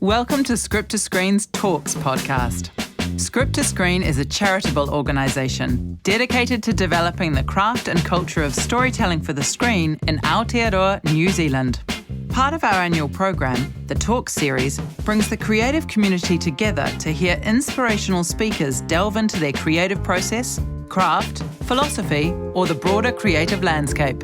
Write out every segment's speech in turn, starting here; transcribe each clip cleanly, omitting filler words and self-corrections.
Welcome to Script to Screen's Talks podcast. Script to Screen is a charitable organisation dedicated to developing the craft and culture of storytelling for the screen in Aotearoa, New Zealand. Part of our annual program, the Talks series, brings the creative community together to hear inspirational speakers delve into their creative process, craft, philosophy, or the broader creative landscape.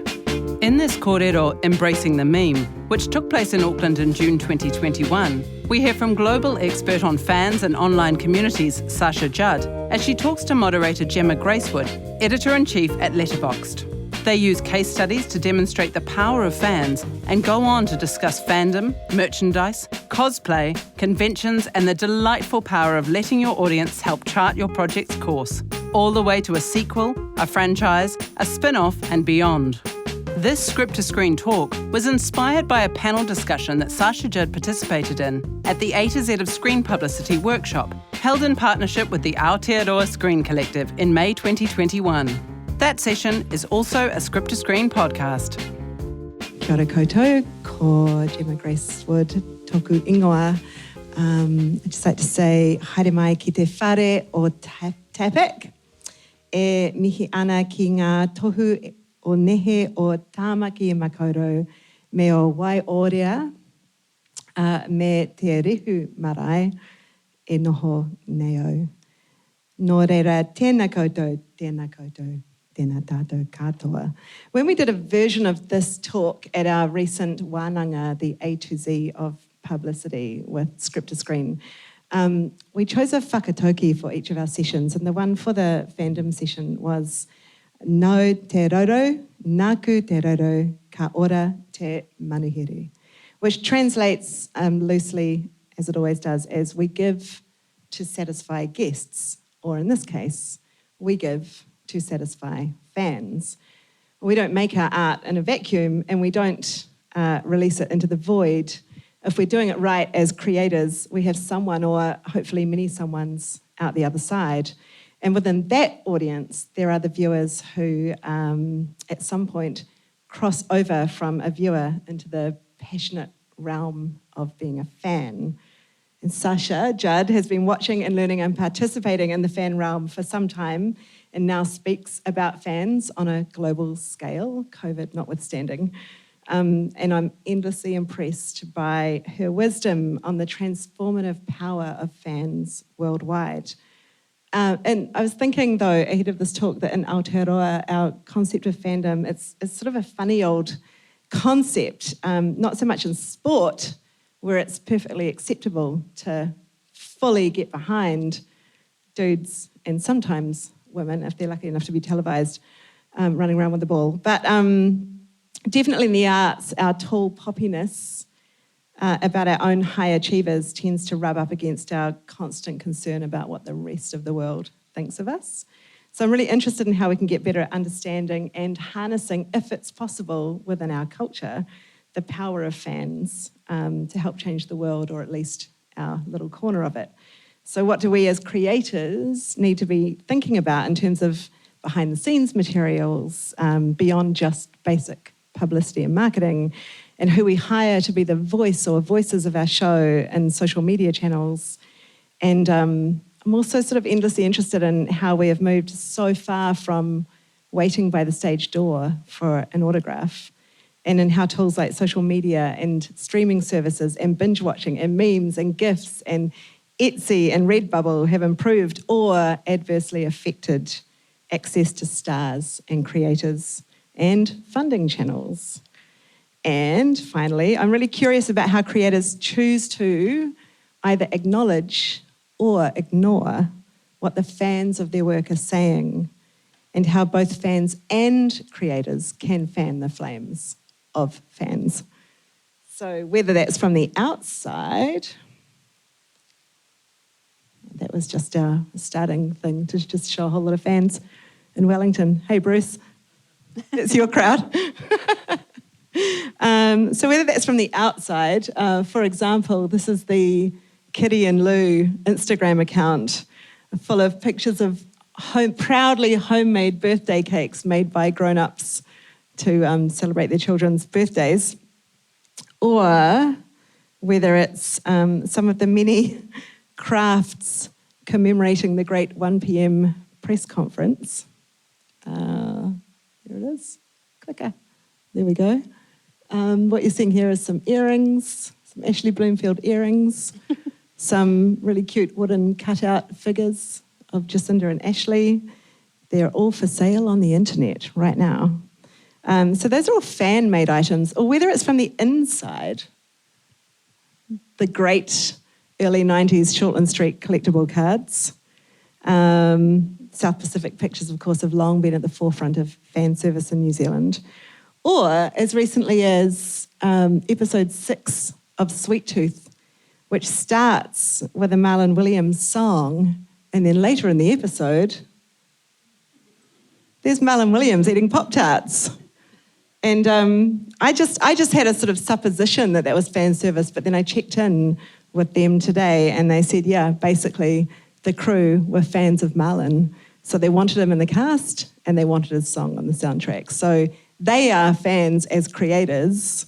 In this kōrero Embracing the Meme, which took place in Auckland in June 2021, we hear from global expert on fans and online communities, Sasha Judd, as she talks to moderator Gemma Gracewood, editor-in-chief at Letterboxd. They use case studies to demonstrate the power of fans and go on to discuss fandom, merchandise, cosplay, conventions, and the delightful power of letting your audience help chart your project's course, all the way to a sequel, a franchise, a spin-off, and beyond. This Script to Screen talk was inspired by a panel discussion that Sasha Judd participated in at the A to Z of Screen Publicity workshop, held in partnership with the Aotearoa Screen Collective in May 2021. That session is also a Script to Screen podcast. Kia ora koutou, ko Gemma Gracewood, toku ingoa. I'd just like to say haere mai ki te whare o Tapak. E mihi ana ki ngā tohu o nehe o tāmaki e makaurau me o Waiorea me te rihu marae e noho neo. Nō reira, tēnā koutou, tēnā koutou, tēnā tātou katoa. When we did a version of this talk at our recent wānanga, the A to Z of publicity with Script to Screen, we chose a whakatauki for each of our sessions, and the one for the fandom session was Nau te roro, nāku te roro, ka ora te manuhiri, which translates loosely, as it always does, as we give to satisfy guests, or in this case, we give to satisfy fans. We don't make our art in a vacuum, and we don't release it into the void. If we're doing it right as creators, we have someone, or hopefully many someones, out the other side. And within that audience, there are the viewers who, at some point, cross over from a viewer into the passionate realm of being a fan. And Sasha Judd has been watching and learning and participating in the fan realm for some time, and now speaks about fans on a global scale, COVID notwithstanding. And I'm endlessly impressed by her wisdom on the transformative power of fans worldwide. And I was thinking, though, ahead of this talk, that in Aotearoa, our concept of fandom, it's sort of a funny old concept, not so much in sport, where it's perfectly acceptable to fully get behind dudes and sometimes women, if they're lucky enough to be televised, running around with the ball. But definitely in the arts, our tall poppiness about our own high achievers tends to rub up against our constant concern about what the rest of the world thinks of us. So I'm really interested in how we can get better at understanding and harnessing, if it's possible within our culture, the power of fans to help change the world, or at least our little corner of it. So what do we as creators need to be thinking about in terms of behind the scenes materials, beyond just basic publicity and marketing, and who we hire to be the voice or voices of our show and social media channels. And I'm also sort of endlessly interested in how we have moved so far from waiting by the stage door for an autograph, and in how tools like social media and streaming services and binge watching and memes and GIFs and Etsy and Redbubble have improved or adversely affected access to stars and creators and funding channels. And finally, I'm really curious about how creators choose to either acknowledge or ignore what the fans of their work are saying, and how both fans and creators can fan the flames of fans. So whether that's from the outside, that was just our starting thing to just show a whole lot of fans in Wellington. Hey, Bruce, it's your crowd. So whether that's from the outside, for example, this is the Kitty and Lou Instagram account full of pictures of proudly homemade birthday cakes made by grown-ups to celebrate their children's birthdays. Or whether it's some of the many crafts commemorating the great 1 p.m. press conference. There it is. Clicker. There we go. What you're seeing here is some earrings, some Ashley Bloomfield earrings, some really cute wooden cutout figures of Jacinda and Ashley. They're all for sale on the internet right now. So those are all fan-made items, or whether it's from the inside, the great early 90s Shortland Street collectible cards. South Pacific Pictures, of course, have long been at the forefront of fan service in New Zealand. Or as recently as episode 6 of Sweet Tooth, which starts with a Marlon Williams song, and then later in the episode, there's Marlon Williams eating Pop-Tarts. And I just had a sort of supposition that was fan service, but then I checked in with them today and they said, yeah, basically the crew were fans of Marlon. So they wanted him in the cast and they wanted his song on the soundtrack. So they are fans as creators,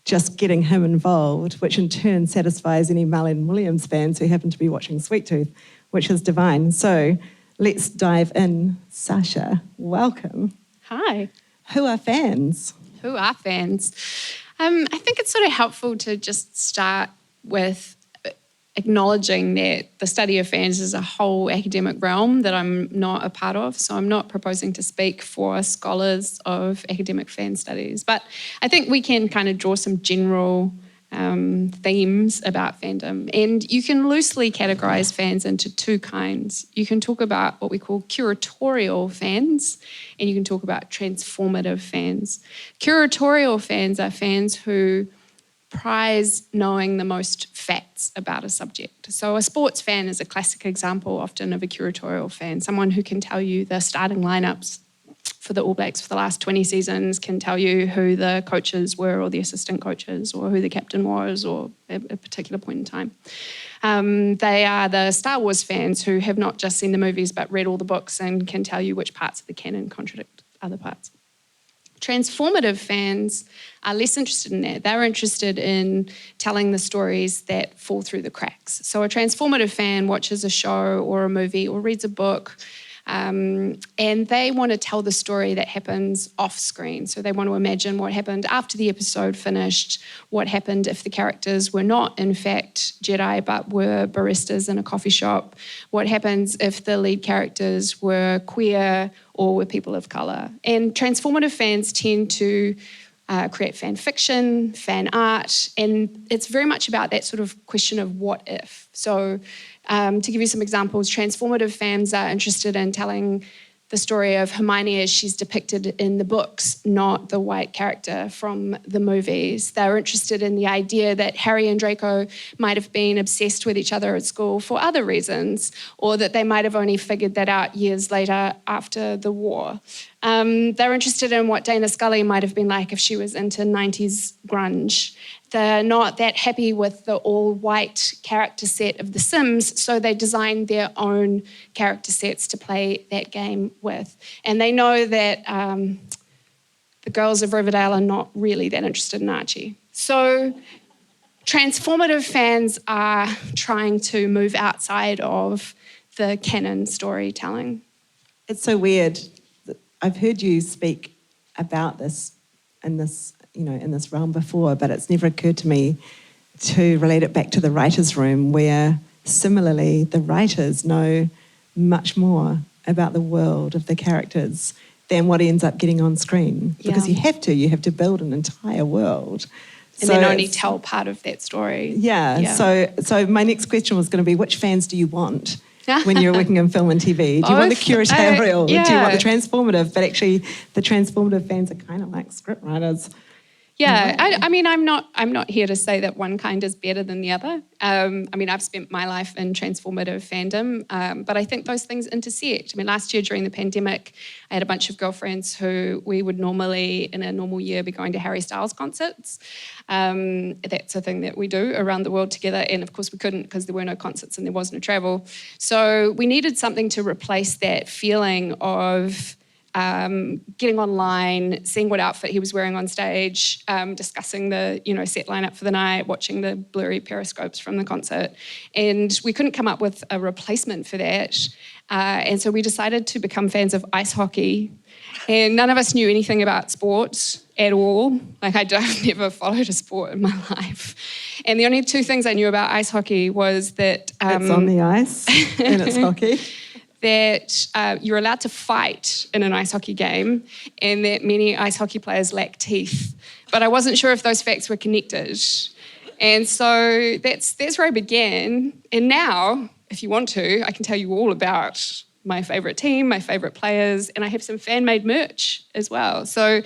just getting him involved, which in turn satisfies any Marlon Williams fans who happen to be watching Sweet Tooth, which is divine. So let's dive in. Sasha, welcome. Hi. Who are fans? Who are fans? I think it's sort of helpful to just start with acknowledging that the study of fans is a whole academic realm that I'm not a part of. So I'm not proposing to speak for scholars of academic fan studies. But I think we can kind of draw some general themes about fandom. And you can loosely categorise fans into two kinds. You can talk about what we call curatorial fans, and you can talk about transformative fans. Curatorial fans are fans who prize knowing the most facts about a subject. So a sports fan is a classic example often of a curatorial fan, someone who can tell you the starting lineups for the All Blacks for the last 20 seasons, can tell you who the coaches were or the assistant coaches or who the captain was or a particular point in time. They are the Star Wars fans who have not just seen the movies but read all the books and can tell you which parts of the canon contradict other parts. Transformative fans are less interested in that. They're interested in telling the stories that fall through the cracks. So a transformative fan watches a show or a movie or reads a book, and they want to tell the story that happens off screen. So they want to imagine what happened after the episode finished, what happened if the characters were not, in fact, Jedi, but were baristas in a coffee shop, what happens if the lead characters were queer or were people of colour. And transformative fans tend to create fan fiction, fan art, and it's very much about that sort of question of what if. So to give you some examples, transformative fans are interested in telling the story of Hermione as she's depicted in the books, not the white character from the movies. They're interested in the idea that Harry and Draco might have been obsessed with each other at school for other reasons, or that they might have only figured that out years later after the war. They're interested in what Dana Scully might have been like if she was into 90s grunge. They're not that happy with the all-white character set of The Sims, so they designed their own character sets to play that game with. And they know that the girls of Riverdale are not really that interested in Archie. So transformative fans are trying to move outside of the canon storytelling. It's so weird. I've heard you speak about this in this realm before, but it's never occurred to me to relate it back to the writer's room, where similarly the writers know much more about the world of the characters than what ends up getting on screen. Because you have to build an entire world. And then only tell part of that story. Yeah. So my next question was going to be, which fans do you want when you're working in film and TV? Do you want the curatorial? Do you want the transformative? But actually, the transformative fans are kind of like scriptwriters. Yeah, I mean, I'm not here to say that one kind is better than the other. I mean, I've spent my life in transformative fandom, but I think those things intersect. I mean, last year during the pandemic, I had a bunch of girlfriends who we would normally, in a normal year, be going to Harry Styles concerts. That's a thing that we do around the world together, and of course we couldn't because there were no concerts and there was no travel. So we needed something to replace that feeling of getting online, seeing what outfit he was wearing on stage, discussing the set lineup for the night, watching the blurry periscopes from the concert. And we couldn't come up with a replacement for that. And so we decided to become fans of ice hockey. And none of us knew anything about sports at all. Like, I've never followed a sport in my life. And the only two things I knew about ice hockey was that... it's on the ice and it's hockey. That you're allowed to fight in an ice hockey game, and that many ice hockey players lack teeth. But I wasn't sure if those facts were connected. And so that's where I began. And now, if you want to, I can tell you all about my favourite team, my favourite players, and I have some fan-made merch as well. So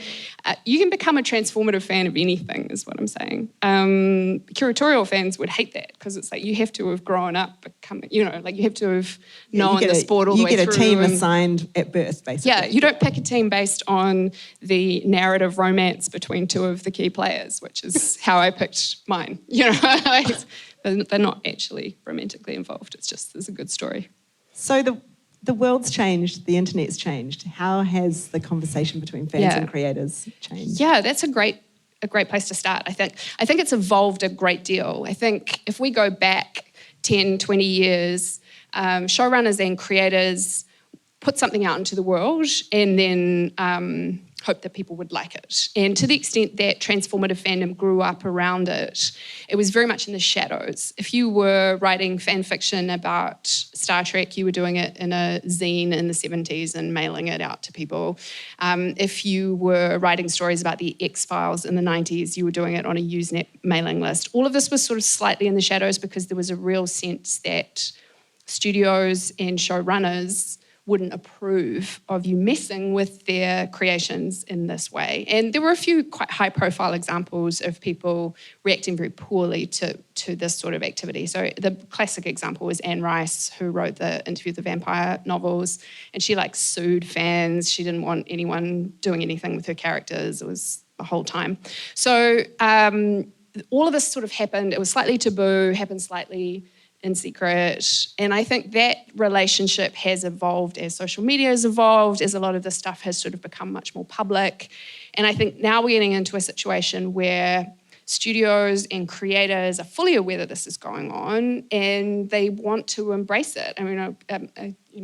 you can become a transformative fan of anything, is what I'm saying. Curatorial fans would hate that, because it's like you have to have grown up, you have to have known the sport all the way through. You get a team assigned at birth, basically. Yeah, you don't pick a team based on the narrative romance between two of the key players, which is how I picked mine. They're not actually romantically involved. It's just there's a good story. So the world's changed, the internet's changed. How has the conversation between fans and creators changed? Yeah, that's a great place to start, I think. I think it's evolved a great deal. I think if we go back 10, 20 years, showrunners and creators put something out into the world and then hope that people would like it. And to the extent that transformative fandom grew up around it, it was very much in the shadows. If you were writing fan fiction about Star Trek, you were doing it in a zine in the 70s and mailing it out to people. If you were writing stories about the X-Files in the 90s, you were doing it on a Usenet mailing list. All of this was sort of slightly in the shadows because there was a real sense that studios and showrunners wouldn't approve of you messing with their creations in this way. And there were a few quite high-profile examples of people reacting very poorly to this sort of activity. So the classic example was Anne Rice, who wrote the Interview with the Vampire novels, and she sued fans. She didn't want anyone doing anything with her characters. It was the whole time. So all of this sort of happened. It was slightly taboo, happened slightly in secret. And I think that relationship has evolved as social media has evolved, as a lot of this stuff has sort of become much more public. And I think now we're getting into a situation where studios and creators are fully aware that this is going on and they want to embrace it. I mean,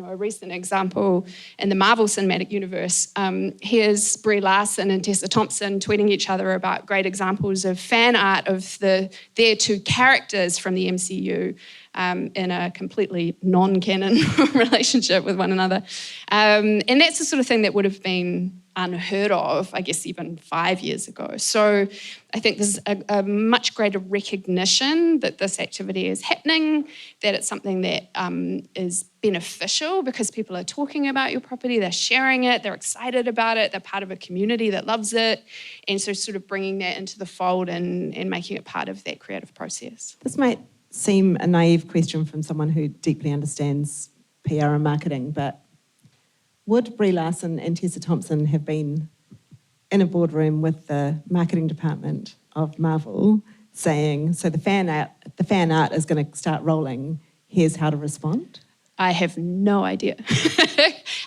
a recent example in the Marvel Cinematic Universe, here's Brie Larson and Tessa Thompson tweeting each other about great examples of fan art of their two characters from the MCU in a completely non-canon relationship with one another. And that's the sort of thing that would have been unheard of, I guess, even 5 years ago. So I think there's a much greater recognition that this activity is happening, that it's something that is beneficial because people are talking about your property, they're sharing it, they're excited about it, they're part of a community that loves it. And so sort of bringing that into the fold and making it part of that creative process. This might seem a naive question from someone who deeply understands PR and marketing, but would Brie Larson and Tessa Thompson have been in a boardroom with the marketing department of Marvel saying, so the fan art is going to start rolling, here's how to respond? I have no idea.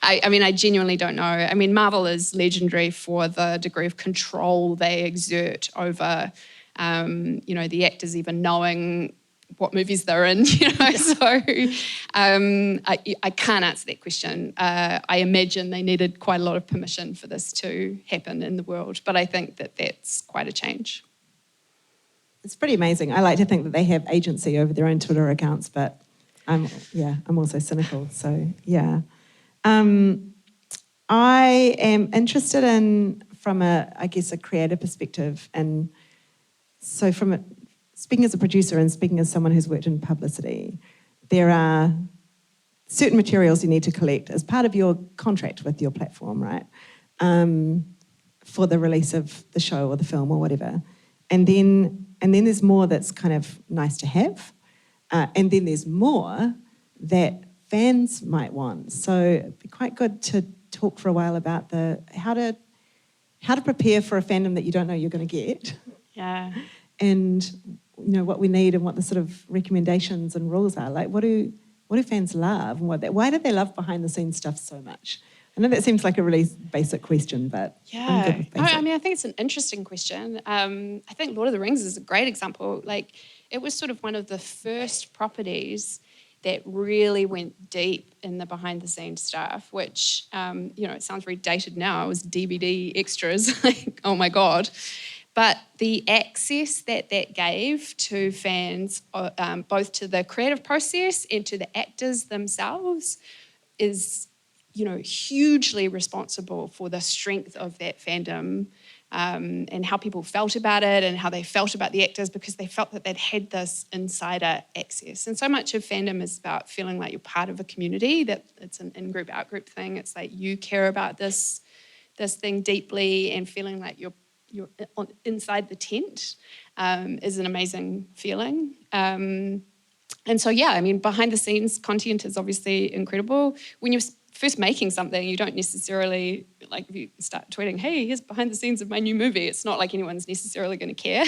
I genuinely don't know. I mean, Marvel is legendary for the degree of control they exert over, the actors even knowing what movies they're in, So I can't answer that question. I imagine they needed quite a lot of permission for this to happen in the world, but I think that that's quite a change. It's pretty amazing. I like to think that they have agency over their own Twitter accounts, but I'm also cynical. So yeah, I am interested in from a creative perspective, and so speaking as a producer and speaking as someone who's worked in publicity, there are certain materials you need to collect as part of your contract with your platform, right? For the release of the show or the film or whatever, and then there's more that's kind of nice to have. And then there's more that fans might want. So it'd be quite good to talk for a while about how to prepare for a fandom that you don't know you're going to get. Yeah. And what we need and what the sort of recommendations and rules are. Like, what do fans love and why do they love behind the scenes stuff so much? I know that seems like a really basic question, but I'm good with basic. I think it's an interesting question. I think Lord of the Rings is a great example. Like, it was sort of one of the first properties that really went deep in the behind-the-scenes stuff, which, it sounds very dated now. It was DVD extras, like, oh my God. But the access that gave to fans, both to the creative process and to the actors themselves, is, hugely responsible for the strength of that fandom, and how people felt about it and how they felt about the actors, because they felt that they'd had this insider access. And so much of fandom is about feeling like you're part of a community, that it's an in-group, out-group thing. It's like you care about this thing deeply, and feeling like you're inside the tent is an amazing feeling. And so, behind the scenes content is obviously incredible. When you're first making something, you don't necessarily, like, if you start tweeting, hey, here's behind the scenes of my new movie, it's not like anyone's necessarily going to care.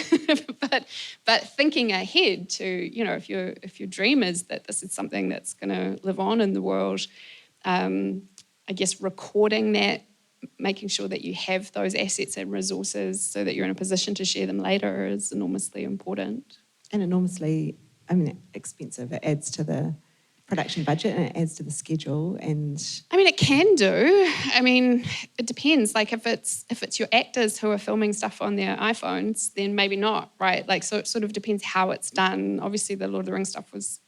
but thinking ahead to, if your dream is that this is something that's going to live on in the world, I guess recording that, making sure that you have those assets and resources so that you're in a position to share them later is enormously important. And enormously, expensive. It adds to the production budget and it adds to the schedule. And it can do. It depends. Like, if it's your actors who are filming stuff on their iPhones, then maybe not, right? Like, so it sort of depends how it's done. Obviously, the Lord of the Rings stuff was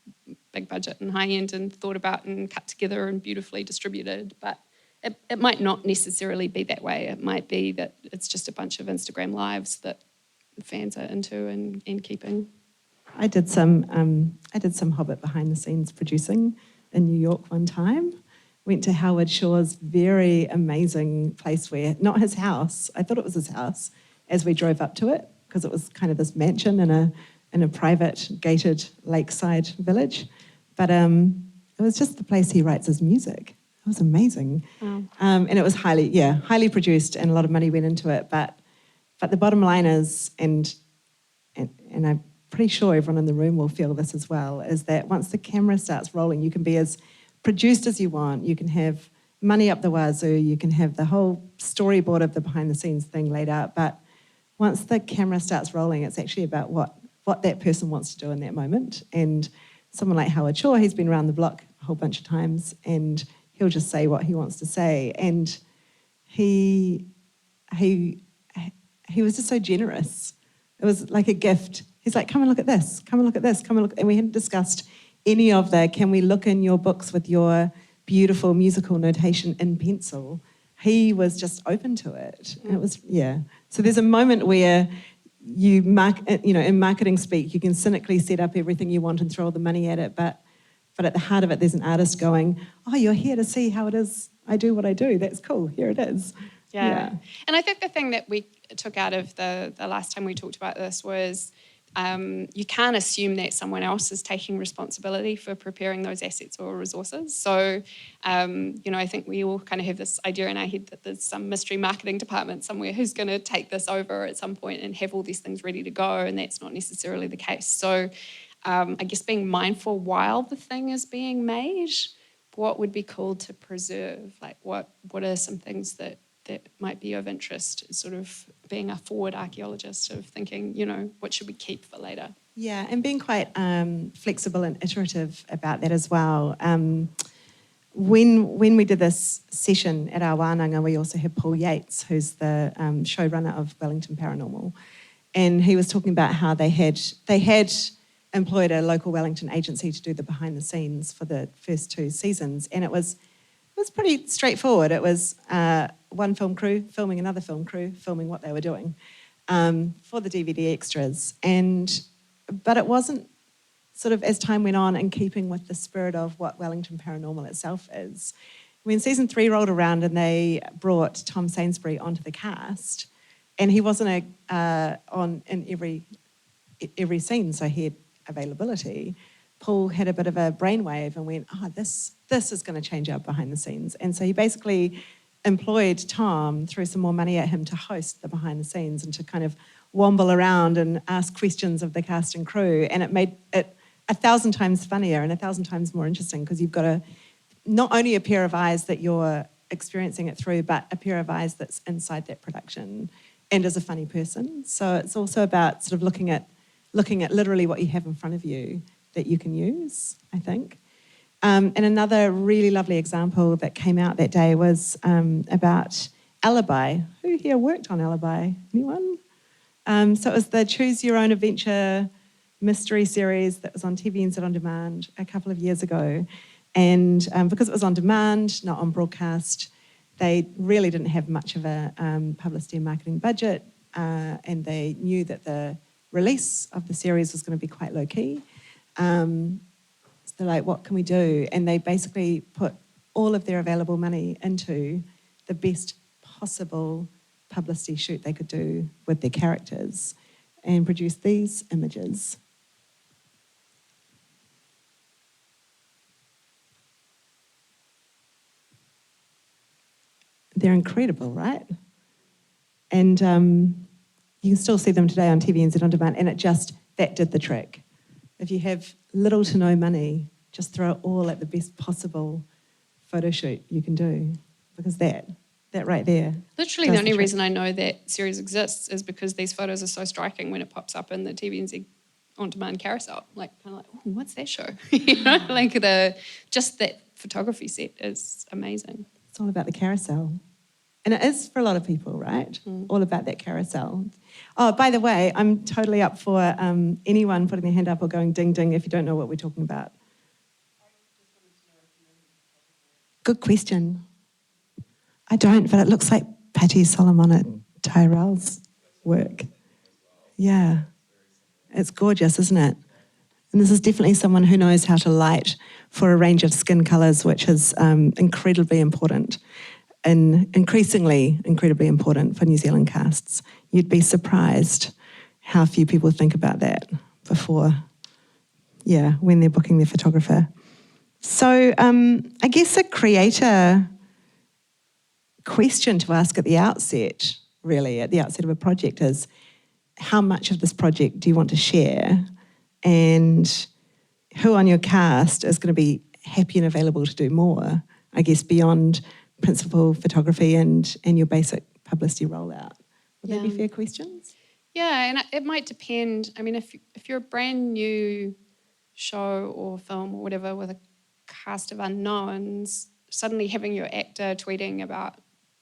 big budget and high end and thought about and cut together and beautifully distributed, but it might not necessarily be that way. It might be that it's just a bunch of Instagram lives that fans are into and keeping. I did some Hobbit behind the scenes producing in New York one time. Went to Howard Shore's very amazing place where, not his house, I thought it was his house as we drove up to it, because it was kind of this mansion in a private gated lakeside village. But it was just the place he writes his music. It was amazing. Wow. And it was highly produced, and a lot of money went into it. But the bottom line is, and I'm pretty sure everyone in the room will feel this as well, is that once the camera starts rolling, you can be as produced as you want. You can have money up the wazoo. You can have the whole storyboard of the behind-the-scenes thing laid out. But once the camera starts rolling, it's actually about what that person wants to do in that moment. And someone like Howard Shore, he's been around the block a whole bunch of times, and he'll just say what he wants to say. And he was just so generous. It was like a gift. He's like, come and look at this, come and look at this, come and look. And we hadn't discussed any of the, can we look in your books with your beautiful musical notation in pencil? He was just open to it. And it was, So there's a moment where in marketing speak, you can cynically set up everything you want and throw all the money at it, but at the heart of it, there's an artist going, oh, you're here to see how it is I do what I do. That's cool. Here it is. Yeah. And I think the thing that we took out of the last time we talked about this was you can't assume that someone else is taking responsibility for preparing those assets or resources. So, I think we all kind of have this idea in our head that there's some mystery marketing department somewhere who's going to take this over at some point and have all these things ready to go, and that's not necessarily the case. So, I guess being mindful while the thing is being made, what would be cool to preserve? Like, what are some things that might be of interest, sort of being a forward archaeologist, sort of thinking, what should we keep for later? Yeah, and being quite flexible and iterative about that as well. When we did this session at our wānanga, we also had Paul Yates, who's the showrunner of Wellington Paranormal, and he was talking about how they had employed a local Wellington agency to do the behind the scenes for the first 2 seasons, and it was pretty straightforward. It was one film crew filming another film crew filming what they were doing for the DVD extras, but it wasn't sort of, as time went on, in keeping with the spirit of what Wellington Paranormal itself is. When season 3 rolled around and they brought Tom Sainsbury onto the cast, and he wasn't on in every scene, so he had availability, Paul had a bit of a brainwave and went, this is going to change our behind the scenes. And so he basically employed Tom, threw some more money at him to host the behind the scenes and to kind of womble around and ask questions of the cast and crew. And it made it 1,000 times funnier and 1,000 times more interesting, because you've got not only a pair of eyes that you're experiencing it through, but a pair of eyes that's inside that production and is a funny person. So it's also about sort of looking at literally what you have in front of you that you can use, I think. And another really lovely example that came out that day was about Alibi. Who here worked on Alibi? Anyone? So it was the Choose Your Own Adventure mystery series that was on TVNZ On Demand a couple of years ago. And because it was on demand, not on broadcast, they really didn't have much of a publicity and marketing budget, and they knew that the release of the series was going to be quite low-key. So they're like, what can we do? And they basically put all of their available money into the best possible publicity shoot they could do with their characters and produce these images. They're incredible, right? And you can still see them today on TVNZ On Demand, and that did the trick. If you have little to no money, just throw it all at the best possible photo shoot you can do, because that right there. Literally the only reason I know that series exists is because these photos are so striking when it pops up in the TVNZ On Demand carousel. Like, kind of like, oh, what's that show? You know, like just that photography set is amazing. It's all about the carousel. And it is for a lot of people, right? All about that carousel. Oh, by the way, I'm totally up for anyone putting their hand up or going ding ding if you don't know what we're talking about. Good question. I don't, but it looks like Patty Solomon at Tyrell's work. Yeah. It's gorgeous, isn't it? And this is definitely someone who knows how to light for a range of skin colours, which is incredibly important and increasingly incredibly important for New Zealand casts. You'd be surprised how few people think about that when they're booking their photographer. So I guess a creator question to ask at the outset of a project is, how much of this project do you want to share? And who on your cast is going to be happy and available to do more, I guess, beyond principal photography and your basic publicity rollout? Would they be fair questions? Yeah, and it might depend. I mean, if you're a brand new show or film or whatever with a cast of unknowns, suddenly having your actor tweeting about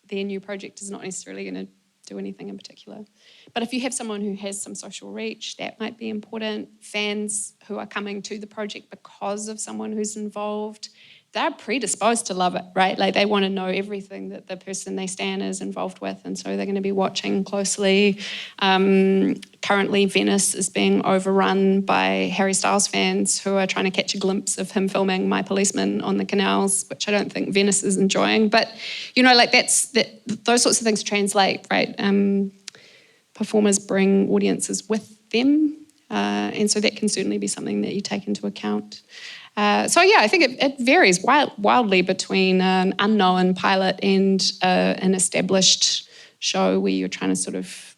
their new project is not necessarily going to do anything in particular. But if you have someone who has some social reach, that might be important. Fans who are coming to the project because of someone who's involved, they're predisposed to love it, right? Like, they want to know everything that the person they stan is involved with, and so they're going to be watching closely. Currently, Venice is being overrun by Harry Styles fans who are trying to catch a glimpse of him filming My Policeman on the canals, which I don't think Venice is enjoying. But, you know, like those sorts of things translate, right? Performers bring audiences with them, and so that can certainly be something that you take into account. I think it varies wildly between an unknown pilot and an established show where you're trying to sort of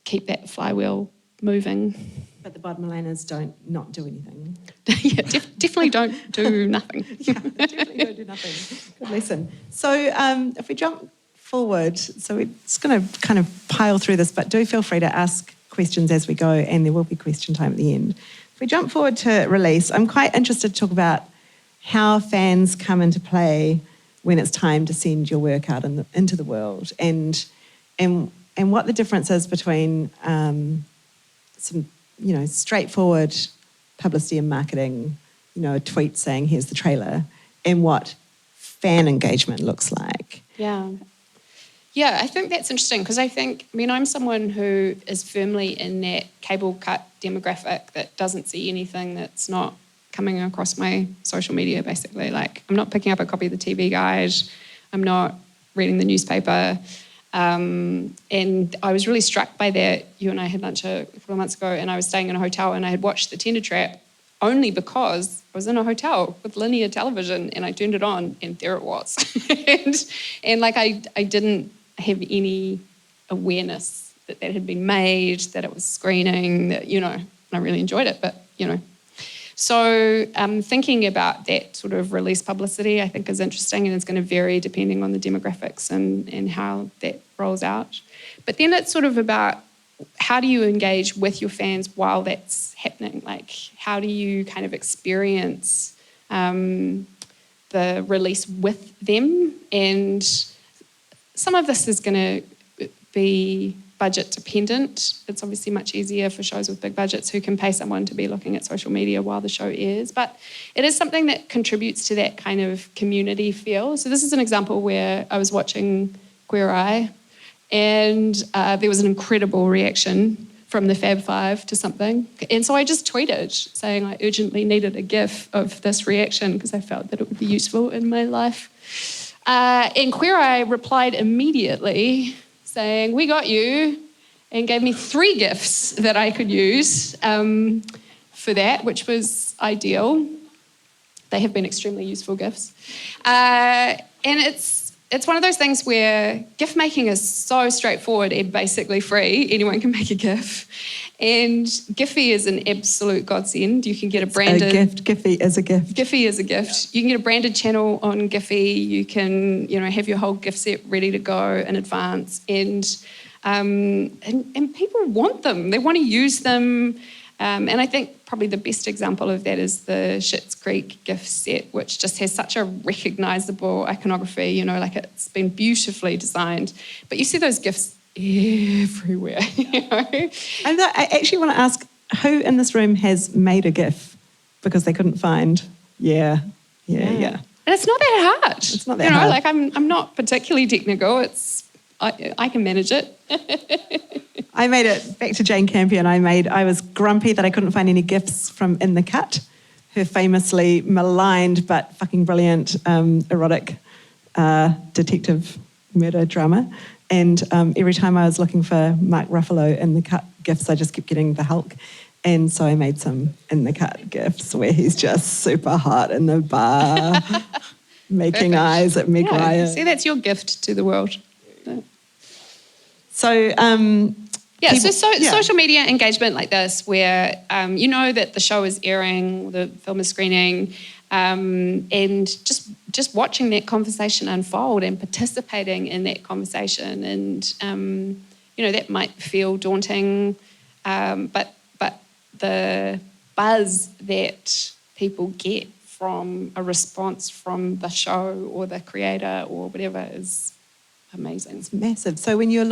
keep that flywheel moving. But the bottom line is not do anything. Yeah, definitely don't do nothing. Definitely don't do nothing. Good lesson. So if we jump forward, so we're just going to kind of pile through this, but do feel free to ask questions as we go, and there will be question time at the end. If we jump forward to release, I'm quite interested to talk about how fans come into play when it's time to send your work out into the world, and what the difference is between some straightforward publicity and marketing, a tweet saying here's the trailer, and what fan engagement looks like. Yeah, I think that's interesting because I'm someone who is firmly in that cable cut demographic that doesn't see anything that's not coming across my social media, basically. Like, I'm not picking up a copy of the TV guide, I'm not reading the newspaper. And I was really struck by that. You and I had lunch a couple of months ago, and I was staying in a hotel, and I had watched The Tender Trap only because I was in a hotel with linear television, and I turned it on, and there it was. and I didn't have any awareness that had been made, that it was screening, that, and I really enjoyed it, but. So thinking about that sort of release publicity, I think, is interesting, and it's going to vary depending on the demographics and how that rolls out. But then it's sort of about how do you engage with your fans while that's happening? Like, how do you kind of experience the release with them? And some of this is going to be budget dependent. It's obviously much easier for shows with big budgets who can pay someone to be looking at social media while the show airs. But it is something that contributes to that kind of community feel. So this is an example where I was watching Queer Eye, and there was an incredible reaction from the Fab Five to something. And so I just tweeted saying I urgently needed a GIF of this reaction because I felt that it would be useful in my life. And Queer Eye replied immediately saying, "We got you," and gave me 3 GIFs that I could use for that, which was ideal. They have been extremely useful GIFs. And it's one of those things where GIF making is so straightforward and basically free. Anyone can make a GIF. And Giphy is an absolute godsend. You can get a branded... A gift. Giphy is a gift. Giphy is a gift. You can get a branded channel on Giphy. You can, have your whole GIF set ready to go in advance. And people want them. They want to use them. And I think probably the best example of that is the Schitt's Creek GIF set, which just has such a recognisable iconography, like it's been beautifully designed. But you see those GIFs everywhere, And I actually want to ask, who in this room has made a GIF because they couldn't find? Yeah. And it's not that hard. It's not that hard. Like I'm not particularly technical. I can manage it. I made it back to Jane Campion. I was grumpy that I couldn't find any GIFs from In the Cut, her famously maligned but fucking brilliant erotic detective murder drama. And every time I was looking for Mark Ruffalo In the Cut GIFs, I just kept getting the Hulk. And so I made some In the Cut GIFs where he's just super hot in the bar, making eyes at Meg Ryan. See, that's your gift to the world. So, social media engagement like this, where you know that the show is airing, the film is screening, and just watching that conversation unfold and participating in that conversation, and that might feel daunting, but the buzz that people get from a response from the show or the creator or whatever is amazing. It's massive. So when you're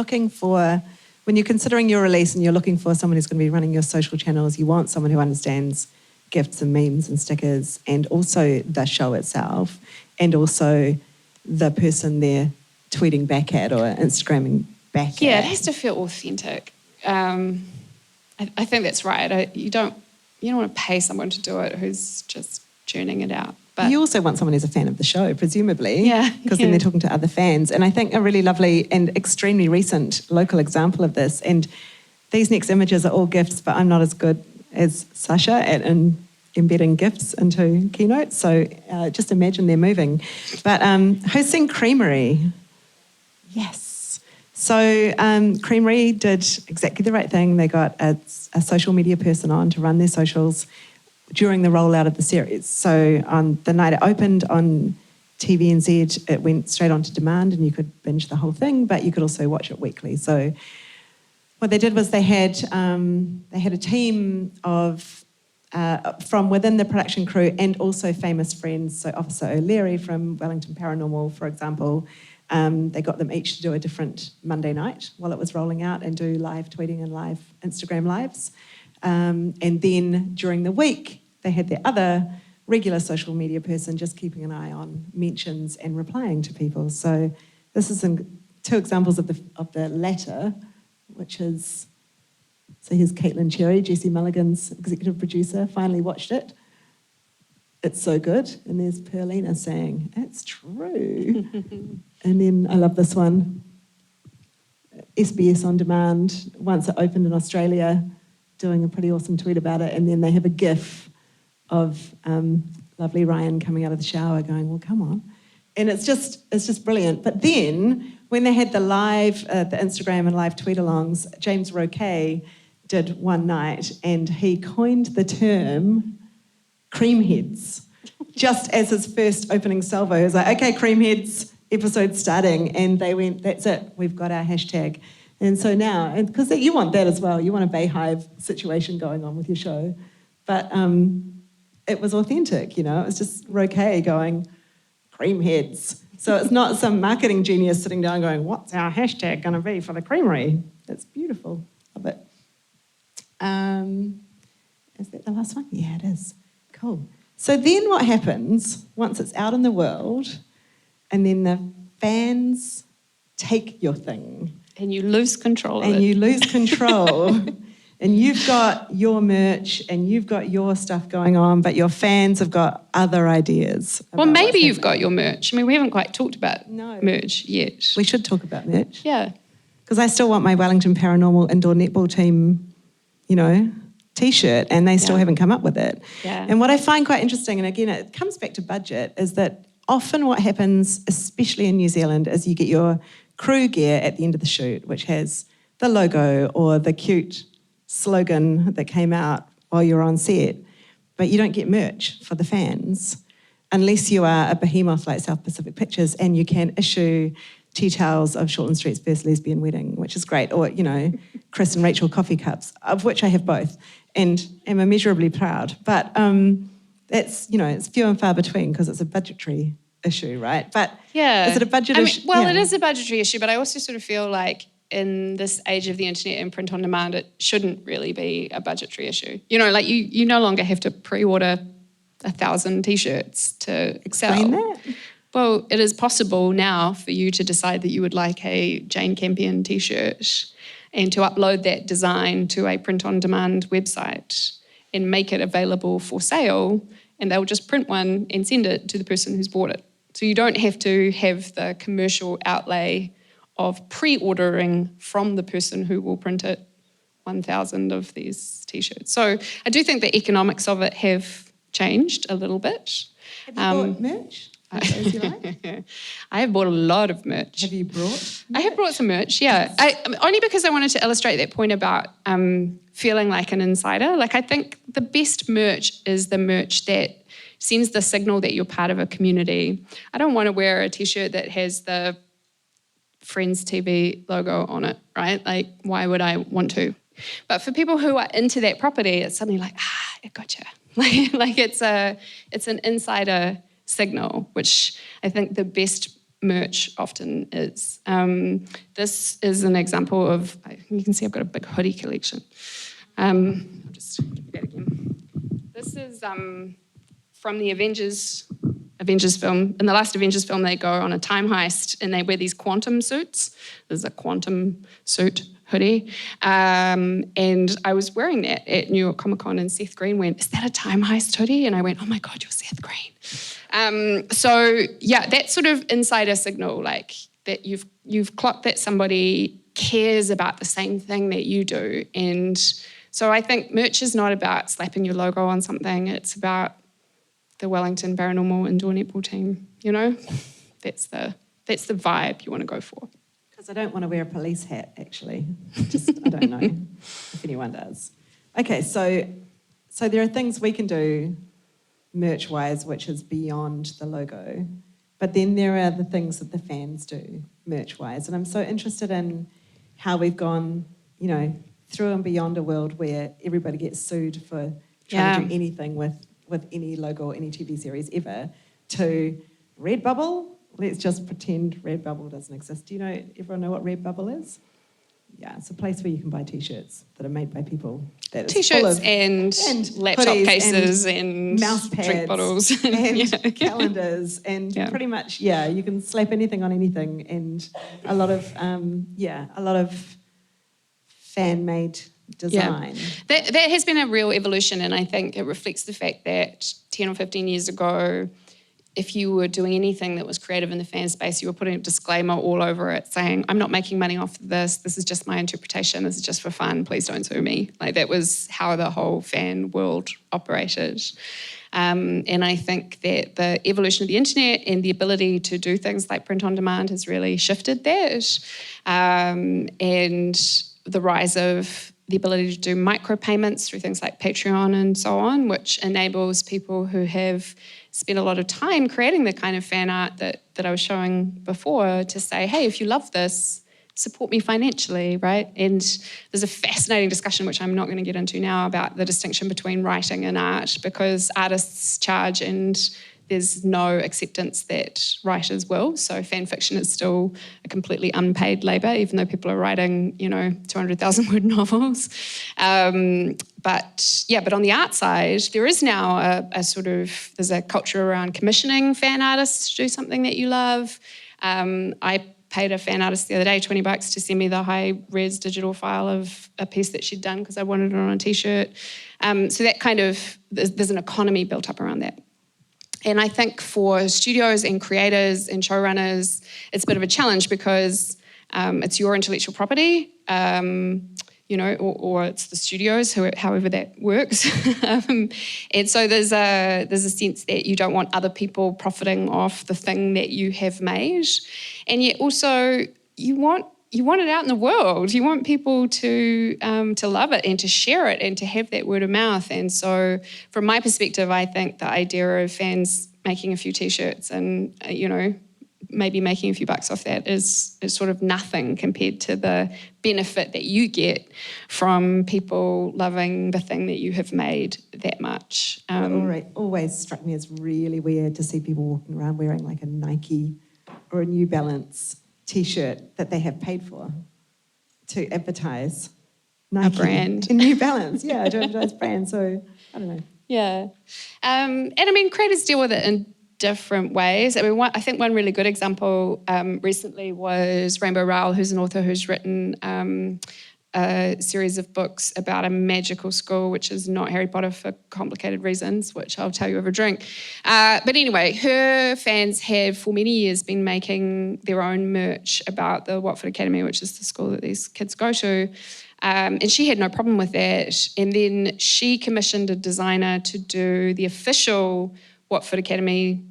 considering your release and you're looking for someone who's going to be running your social channels, you want someone who understands gifts and memes and stickers, and also the show itself, and also the person they're tweeting back at or Instagramming back at. Yeah, it has to feel authentic. I think that's right. You don't want to pay someone to do it who's just churning it out. But you also want someone who's a fan of the show, presumably, because then they're talking to other fans. And I think a really lovely and extremely recent local example of this, and these next images are all GIFs, but I'm not as good as Sasha at embedding GIFs into Keynote, so just imagine they're moving. But who's seen Creamery? Yes. So Creamery did exactly the right thing. They got a social media person on to run their socials during the rollout of the series. So on the night it opened on TVNZ, it went straight on to demand and you could binge the whole thing, but you could also watch it weekly. So what they did was they had a team of from within the production crew and also famous friends. So Officer O'Leary from Wellington Paranormal, for example, they got them each to do a different Monday night while it was rolling out and do live tweeting and live Instagram lives. And then during the week, they had their other regular social media person just keeping an eye on mentions and replying to people. So this is 2 examples of the latter, which is, so here's Caitlin Cherry, Jesse Mulligan's executive producer, finally watched it. It's so good. And there's Perlina saying, it's true. And then I love this one. SBS On Demand, once it opened in Australia, doing a pretty awesome tweet about it, and then they have a GIF of lovely Ryan coming out of the shower going, well, come on. And it's just brilliant. But then when they had the live, the Instagram and live tweet-alongs, James Roquet did one night, and he coined the term Creamheads, just as his first opening salvo. He was like, okay, Creamheads, episode's starting. And they went, that's it, we've got our hashtag. And so now, because you want that as well, you want a Bayhive situation going on with your show. But it was authentic, it was just Roque going, Creamheads. So it's not some marketing genius sitting down going, what's our hashtag going to be for the creamery? That's beautiful. Love it. Is that the last one? Yeah, it is. Cool. So then what happens once it's out in the world and then the fans take your thing? And you lose control of it. And you lose control. And you've got your merch and you've got your stuff going on, but your fans have got other ideas. Well, maybe you've got your merch. I mean, we haven't quite talked about merch yet. We should talk about merch. Yeah. Because I still want my Wellington Paranormal Indoor Netball Team, T-shirt, and they still haven't come up with it. Yeah. And what I find quite interesting, and again, it comes back to budget, is that often what happens, especially in New Zealand, is you get your crew gear at the end of the shoot, which has the logo or the cute slogan that came out while you're on set, but you don't get merch for the fans unless you are a behemoth like South Pacific Pictures and you can issue tea towels of Shortland Street's first lesbian wedding, which is great, or, Chris and Rachel coffee cups, of which I have both and am immeasurably proud. But that's, it's few and far between because it's a budgetary issue, right? But is it a budget issue? Well, it is a budgetary issue, but I also sort of feel like in this age of the internet and print on demand, it shouldn't really be a budgetary issue. You no longer have to pre-order 1,000 T-shirts to sell. Explain that. Well, it is possible now for you to decide that you would like a Jane Campion T-shirt and to upload that design to a print-on-demand website and make it available for sale, and they'll just print one and send it to the person who's bought it. So you don't have to have the commercial outlay of pre-ordering from the person who will print it 1,000 of these T-shirts. So I do think the economics of it have changed a little bit. Have you bought merch? I have bought a lot of merch. Have you brought? I have brought some merch, yeah. Only because I wanted to illustrate that point about feeling like an insider. Like, I think the best merch is the merch that sends the signal that you're part of a community. I don't want to wear a T-shirt that has the Friends TV logo on it, right? Like, why would I want to? But for people who are into that property, it's suddenly like, it gotcha. Like it's an insider signal, which I think the best merch often is. This is an example of, you can see I've got a big hoodie collection. I'll just do that again. This is from the Avengers film. In the last Avengers film, they go on a time heist and they wear these quantum suits. There's a quantum suit hoodie. And I was wearing that at New York Comic Con and Seth Green went, "Is that a time heist hoodie?" And I went, "Oh my God, you're Seth Green." So yeah, that sort of insider signal, like that you've clocked that somebody cares about the same thing that you do. And so I think merch is not about slapping your logo on something. It's about the Wellington Paranormal Indoor Netball Team, That's the vibe you want to go for. Because I don't want to wear a police hat, actually. I don't know if anyone does. Okay, so there are things we can do merch-wise which is beyond the logo, but then there are the things that the fans do merch-wise. And I'm so interested in how we've gone, through and beyond a world where everybody gets sued for trying to do anything with any logo or any TV series ever, to Redbubble. Let's just pretend Redbubble doesn't exist. Do everyone know what Redbubble is? Yeah, it's a place where you can buy T-shirts that are made by people. That T-shirts and laptop cases and mouse pads, drink bottles. and calendars and pretty much, you can slap anything on anything, and a lot of fan-made design. Yeah. That has been a real evolution, and I think it reflects the fact that 10 or 15 years ago, if you were doing anything that was creative in the fan space, you were putting a disclaimer all over it saying, "I'm not making money off of this. This is just my interpretation. This is just for fun. Please don't sue me." Like, that was how the whole fan world operated. And I think that the evolution of the internet and the ability to do things like print on demand has really shifted that. And the rise of the ability to do micropayments through things like Patreon and so on, which enables people who have spent a lot of time creating the kind of fan art that I was showing before to say, hey, if you love this, support me financially, right? And there's a fascinating discussion, which I'm not going to get into now, about the distinction between writing and art, because artists charge and there's no acceptance that writers will. So fan fiction is still a completely unpaid labour, even though people are writing, 200,000 word novels. But on the art side, there is now there's a culture around commissioning fan artists to do something that you love. I paid a fan artist the other day $20 to send me the high-res digital file of a piece that she'd done because I wanted it on a T-shirt. So that kind of, there's an economy built up around that. And I think for studios and creators and showrunners, it's a bit of a challenge because it's your intellectual property, or it's the studios, however that works. And so there's a sense that you don't want other people profiting off the thing that you have made. And yet also you want it out in the world. You want people to love it and to share it and to have that word of mouth. And so from my perspective, I think the idea of fans making a few T-shirts and, maybe making a few bucks off that is sort of nothing compared to the benefit that you get from people loving the thing that you have made that much. It always struck me as really weird to see people walking around wearing like a Nike or a New Balance T-shirt that they have paid for to advertise Nike, a brand. And New Balance, to advertise brand. So I don't know. Yeah, and I mean, creators deal with it in different ways. I mean, I think one really good example recently was Rainbow Rowell, who's an author who's written a series of books about a magical school, which is not Harry Potter for complicated reasons, which I'll tell you over a drink. But anyway, her fans have for many years been making their own merch about the Watford Academy, which is the school that these kids go to. And she had no problem with that. And then she commissioned a designer to do the official Watford Academy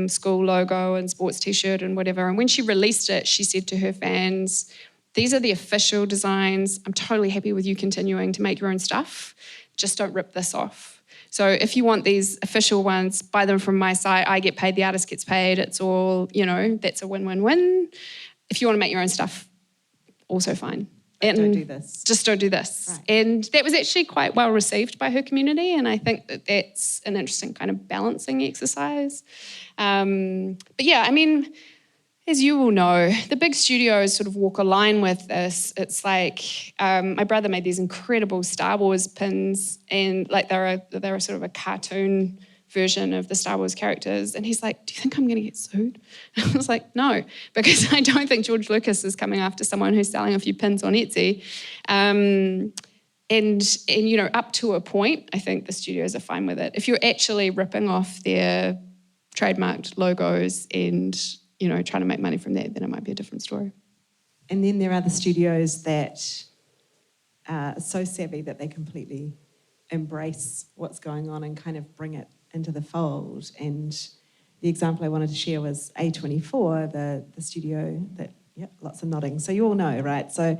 school logo and sports T-shirt and whatever. And when she released it, she said to her fans, these are the official designs. I'm totally happy with you continuing to make your own stuff. Just don't rip this off. So if you want these official ones, buy them from my site. I get paid, the artist gets paid. It's all, that's a win-win-win. If you want to make your own stuff, also fine. And don't do this. Just don't do this. Right. And that was actually quite well received by her community. And I think that that's an interesting kind of balancing exercise. But yeah, I mean, as you will know, the big studios sort of walk a line with this. It's like my brother made these incredible Star Wars pins, and like they're sort of a cartoon version of the Star Wars characters. And he's like, do you think I'm going to get sued? And I was like, no, because I don't think George Lucas is coming after someone who's selling a few pins on Etsy. And up to a point, I think the studios are fine with it. If you're actually ripping off their trademarked logos and trying to make money from that, then it might be a different story. And then there are the studios that are so savvy that they completely embrace what's going on and kind of bring it into the fold. And the example I wanted to share was A24, the studio that, lots of nodding. So you all know, right? So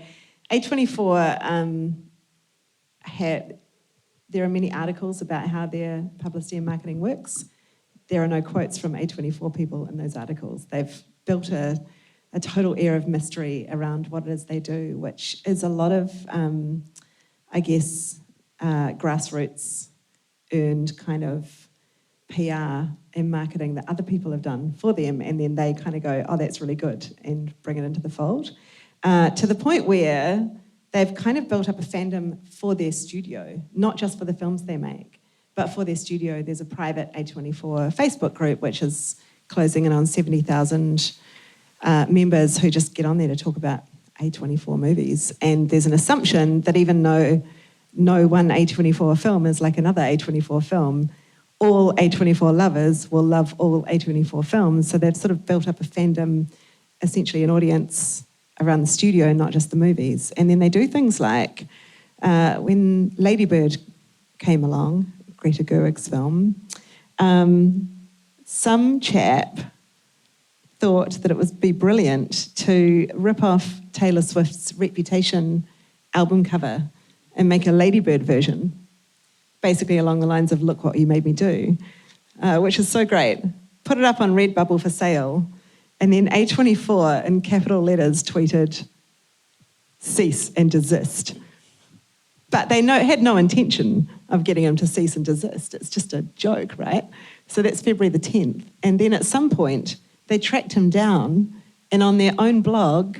A24 there are many articles about how their publicity and marketing works. There are no quotes from A24 people in those articles. They've built a total air of mystery around what it is they do, which is a lot of, grassroots earned kind of PR and marketing that other people have done for them, and then they kind of go, oh, that's really good, and bring it into the fold. To the point where they've kind of built up a fandom for their studio, not just for the films they make, but for their studio. There's a private A24 Facebook group, which is closing in on 70,000 members who just get on there to talk about A24 movies. And there's an assumption that even though no one A24 film is like another A24 film, all A24 lovers will love all A24 films. So they've sort of built up a fandom, essentially an audience around the studio, not just the movies. And then they do things like when Lady Bird came along, Greta Gerwig's film, some chap thought that it would be brilliant to rip off Taylor Swift's Reputation album cover and make a ladybird version, basically along the lines of "Look what you made me do," which is so great. Put it up on Redbubble for sale, and then A24 in capital letters tweeted, "Cease and desist." But they had no intention of getting him to cease and desist. It's just a joke, right? So that's February the 10th. And then at some point, they tracked him down and on their own blog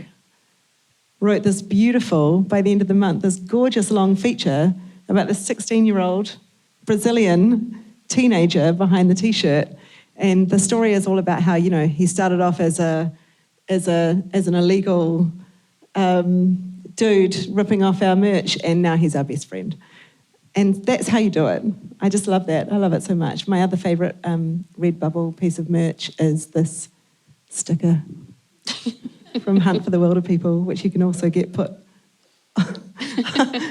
wrote this beautiful, by the end of the month, this gorgeous long feature about this 16-year-old Brazilian teenager behind the T-shirt. And the story is all about how, he started off as an illegal dude ripping off our merch, and now he's our best friend. And that's how you do it. I just love that. I love it so much. My other favourite Redbubble piece of merch is this sticker from Hunt for the Wilder People, which you can also get put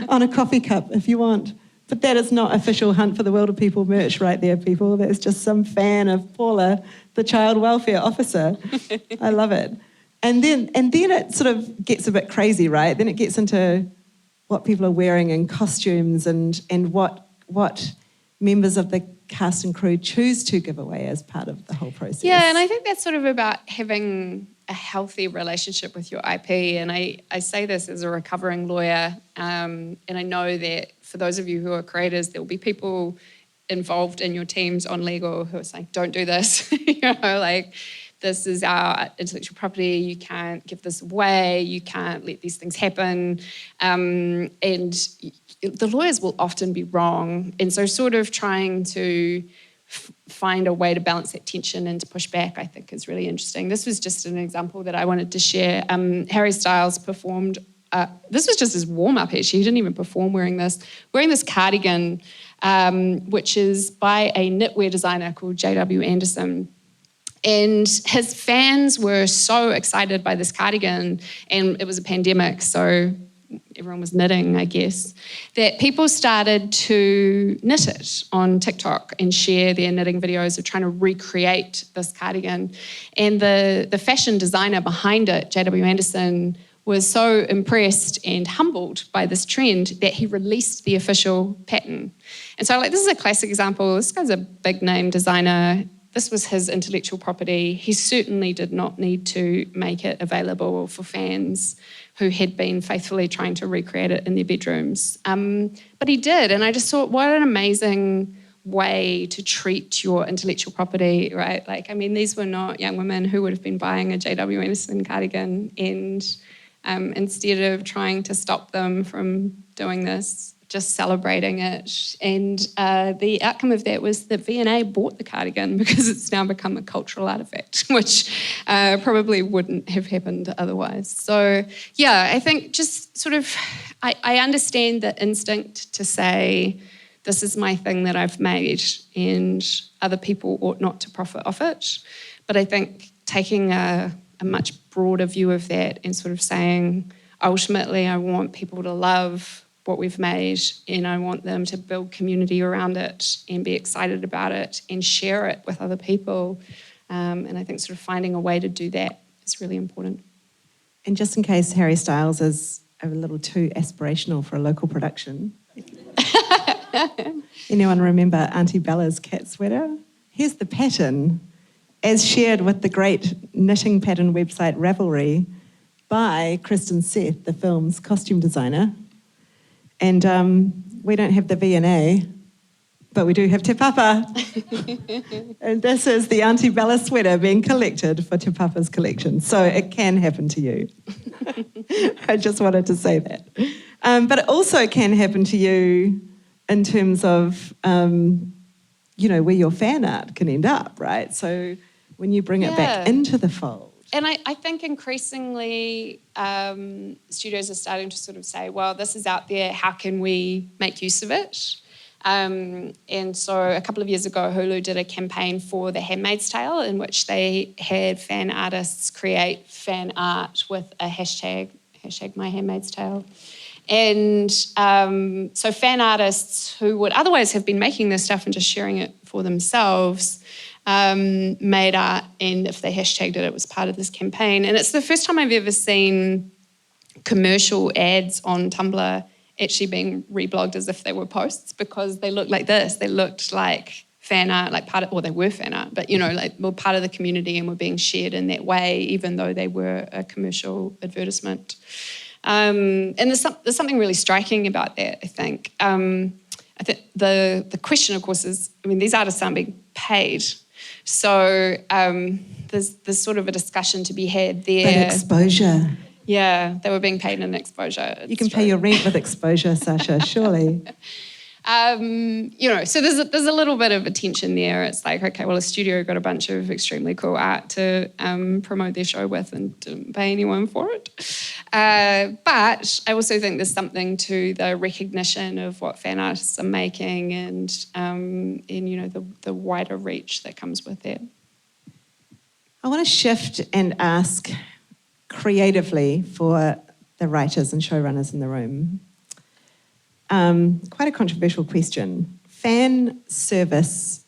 on a coffee cup if you want. But that is not official Hunt for the Wilder People merch right there, people. That's just some fan of Paula, the child welfare officer. I love it. And then it sort of gets a bit crazy, right? Then it gets into what people are wearing and costumes and what members of the cast and crew choose to give away as part of the whole process. Yeah, and I think that's sort of about having a healthy relationship with your IP. And I say this as a recovering lawyer, and I know that for those of you who are creators, there will be people involved in your teams on legal who are saying, don't do this, this is our intellectual property, you can't give this away, you can't let these things happen. And the lawyers will often be wrong. And so sort of trying to find a way to balance that tension and to push back, I think is really interesting. This was just an example that I wanted to share. Harry Styles performed, this was just his warm-up actually, he didn't even perform wearing this cardigan, which is by a knitwear designer called J.W. Anderson. And his fans were so excited by this cardigan, and it was a pandemic, so everyone was knitting, I guess, that people started to knit it on TikTok and share their knitting videos of trying to recreate this cardigan. And the fashion designer behind it, J.W. Anderson, was so impressed and humbled by this trend that he released the official pattern. And so this is a classic example. This guy's a big name designer. This was his intellectual property. He certainly did not need to make it available for fans who had been faithfully trying to recreate it in their bedrooms. But he did, and I just thought, what an amazing way to treat your intellectual property, right? These were not young women who would have been buying a J.W. Anderson cardigan, and instead of trying to stop them from doing this, just celebrating it. And the outcome of that was that V&A bought the cardigan because it's now become a cultural artefact, which probably wouldn't have happened otherwise. So, yeah, I think just sort of, I understand the instinct to say, this is my thing that I've made and other people ought not to profit off it. But I think taking a much broader view of that and sort of saying, ultimately, I want people to love what we've made, and I want them to build community around it and be excited about it and share it with other people. And I think sort of finding a way to do that is really important. And just in case Harry Styles is a little too aspirational for a local production, anyone remember Auntie Bella's cat sweater? Here's the pattern, as shared with the great knitting pattern website Ravelry by Kristen Seth, the film's costume designer. And we don't have the V&A, but we do have Te Papa. And this is the Auntie Bella sweater being collected for Te Papa's collection. So it can happen to you. I just wanted to say that. But it also can happen to you in terms of, where your fan art can end up, right? So when you bring it back into the fold. And I think increasingly studios are starting to sort of say, well, this is out there, how can we make use of it? And so a couple of years ago, Hulu did a campaign for The Handmaid's Tale in which they had fan artists create fan art with a hashtag My Handmaid's Tale. And so fan artists who would otherwise have been making this stuff and just sharing it for themselves made art, and if they hashtagged it, it was part of this campaign. And it's the first time I've ever seen commercial ads on Tumblr actually being reblogged as if they were posts because they looked like this. They looked like fan art, like they were fan art, but like were part of the community and were being shared in that way, even though they were a commercial advertisement. And there's something really striking about that, I think. I think the question, of course, is, these artists aren't being paid. So there's sort of a discussion to be had there. But exposure. Yeah, they were being paid in exposure. You can pay your rent with exposure, Sasha, surely. So there's a little bit of a tension there. It's like, okay, well, a studio got a bunch of extremely cool art to promote their show with and didn't pay anyone for it. But I also think there's something to the recognition of what fan artists are making and the wider reach that comes with that. I want to shift and ask creatively for the writers and showrunners in the room. Quite a controversial question. Fan service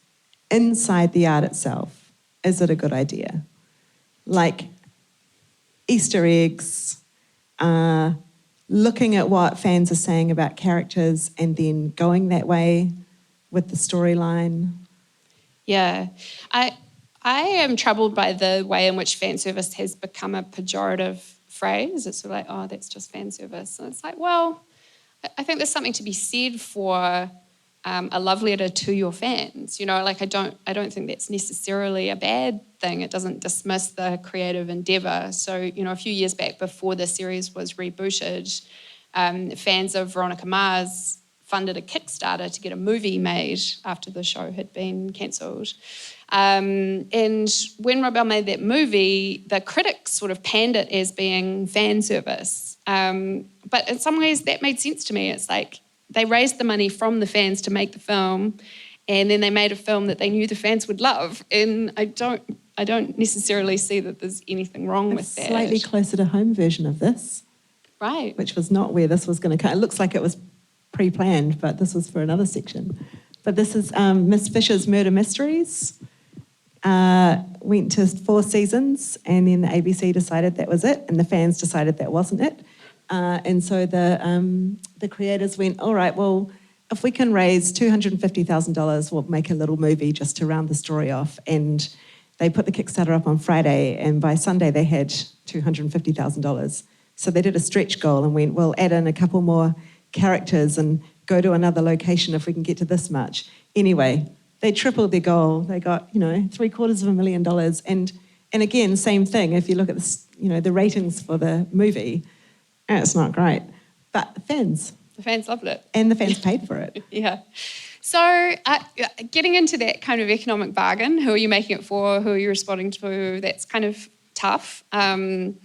inside the art itself, is it a good idea? Like Easter eggs, looking at what fans are saying about characters and then going that way with the storyline. Yeah. I am troubled by the way in which fan service has become a pejorative phrase. It's sort of like, oh, that's just fan service. And it's like, well, I think there's something to be said for a love letter to your fans. I don't think that's necessarily a bad thing. It doesn't dismiss the creative endeavour. So, a few years back before the series was rebooted, fans of Veronica Mars funded a Kickstarter to get a movie made after the show had been cancelled. And when Rob Bell made that movie, the critics sort of panned it as being fan service. But in some ways that made sense to me. It's like they raised the money from the fans to make the film, and then they made a film that they knew the fans would love. And I don't necessarily see that there's anything wrong with that. Slightly closer to home version of this. Right. Which was not where this was going to come. It looks like it was pre-planned, but this was for another section. But this is Miss Fisher's Murder Mysteries. Went to 4 seasons, and then the ABC decided that was it, and the fans decided that wasn't it. And so the creators went, all right, well, if we can raise $250,000, we'll make a little movie just to round the story off. And they put the Kickstarter up on Friday, and by Sunday they had $250,000. So they did a stretch goal and went, we'll add in a couple more characters and go to another location if we can get to this much. Anyway, they tripled their goal. They got, $750,000. And again, same thing. If you look at this, the ratings for the movie, it's not great. But the fans loved it. And the fans paid for it. Yeah. So getting into that kind of economic bargain, who are you making it for? Who are you responding to? That's kind of tough. And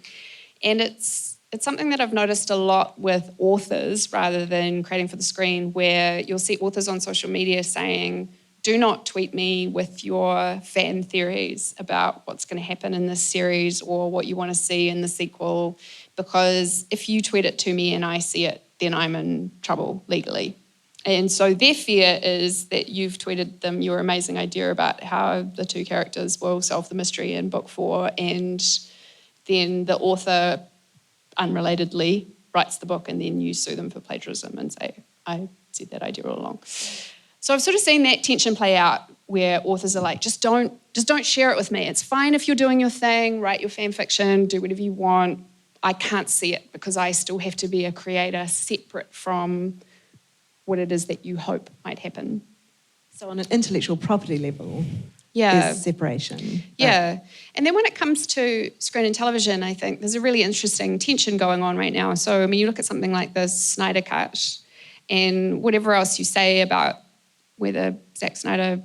it's something that I've noticed a lot with authors rather than creating for the screen, where you'll see authors on social media saying, do not tweet me with your fan theories about what's going to happen in this series or what you want to see in the sequel, because if you tweet it to me and I see it, then I'm in trouble legally. And so their fear is that you've tweeted them your amazing idea about how the 2 characters will solve the mystery in book 4, and then the author, unrelatedly, writes the book, and then you sue them for plagiarism and say, I said that idea all along. So I've sort of seen that tension play out where authors are like, just don't share it with me. It's fine if you're doing your thing, write your fan fiction, do whatever you want. I can't see it because I still have to be a creator separate from what it is that you hope might happen. So on an intellectual property level, yeah, there's separation. Yeah. And then when it comes to screen and television, I think there's a really interesting tension going on right now. So, you look at something like the Snyder Cut, and whatever else you say about whether Zack Snyder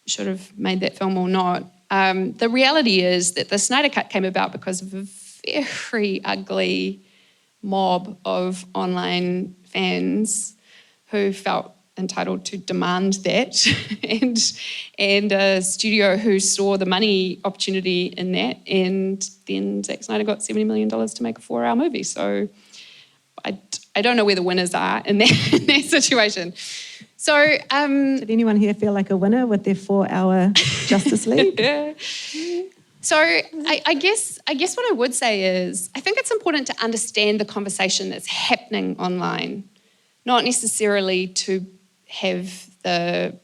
should have made that film or not, the reality is that the Snyder Cut came about because of a very ugly mob of online fans who felt entitled to demand that, and a studio who saw the money opportunity in that, and then Zack Snyder got $70 million to make a 4-hour movie. So I don't know where the winners are in that situation. So, did anyone here feel like a winner with their 4-hour Justice League? Yeah. So I guess what I would say is I think it's important to understand the conversation that's happening online. not necessarily to have the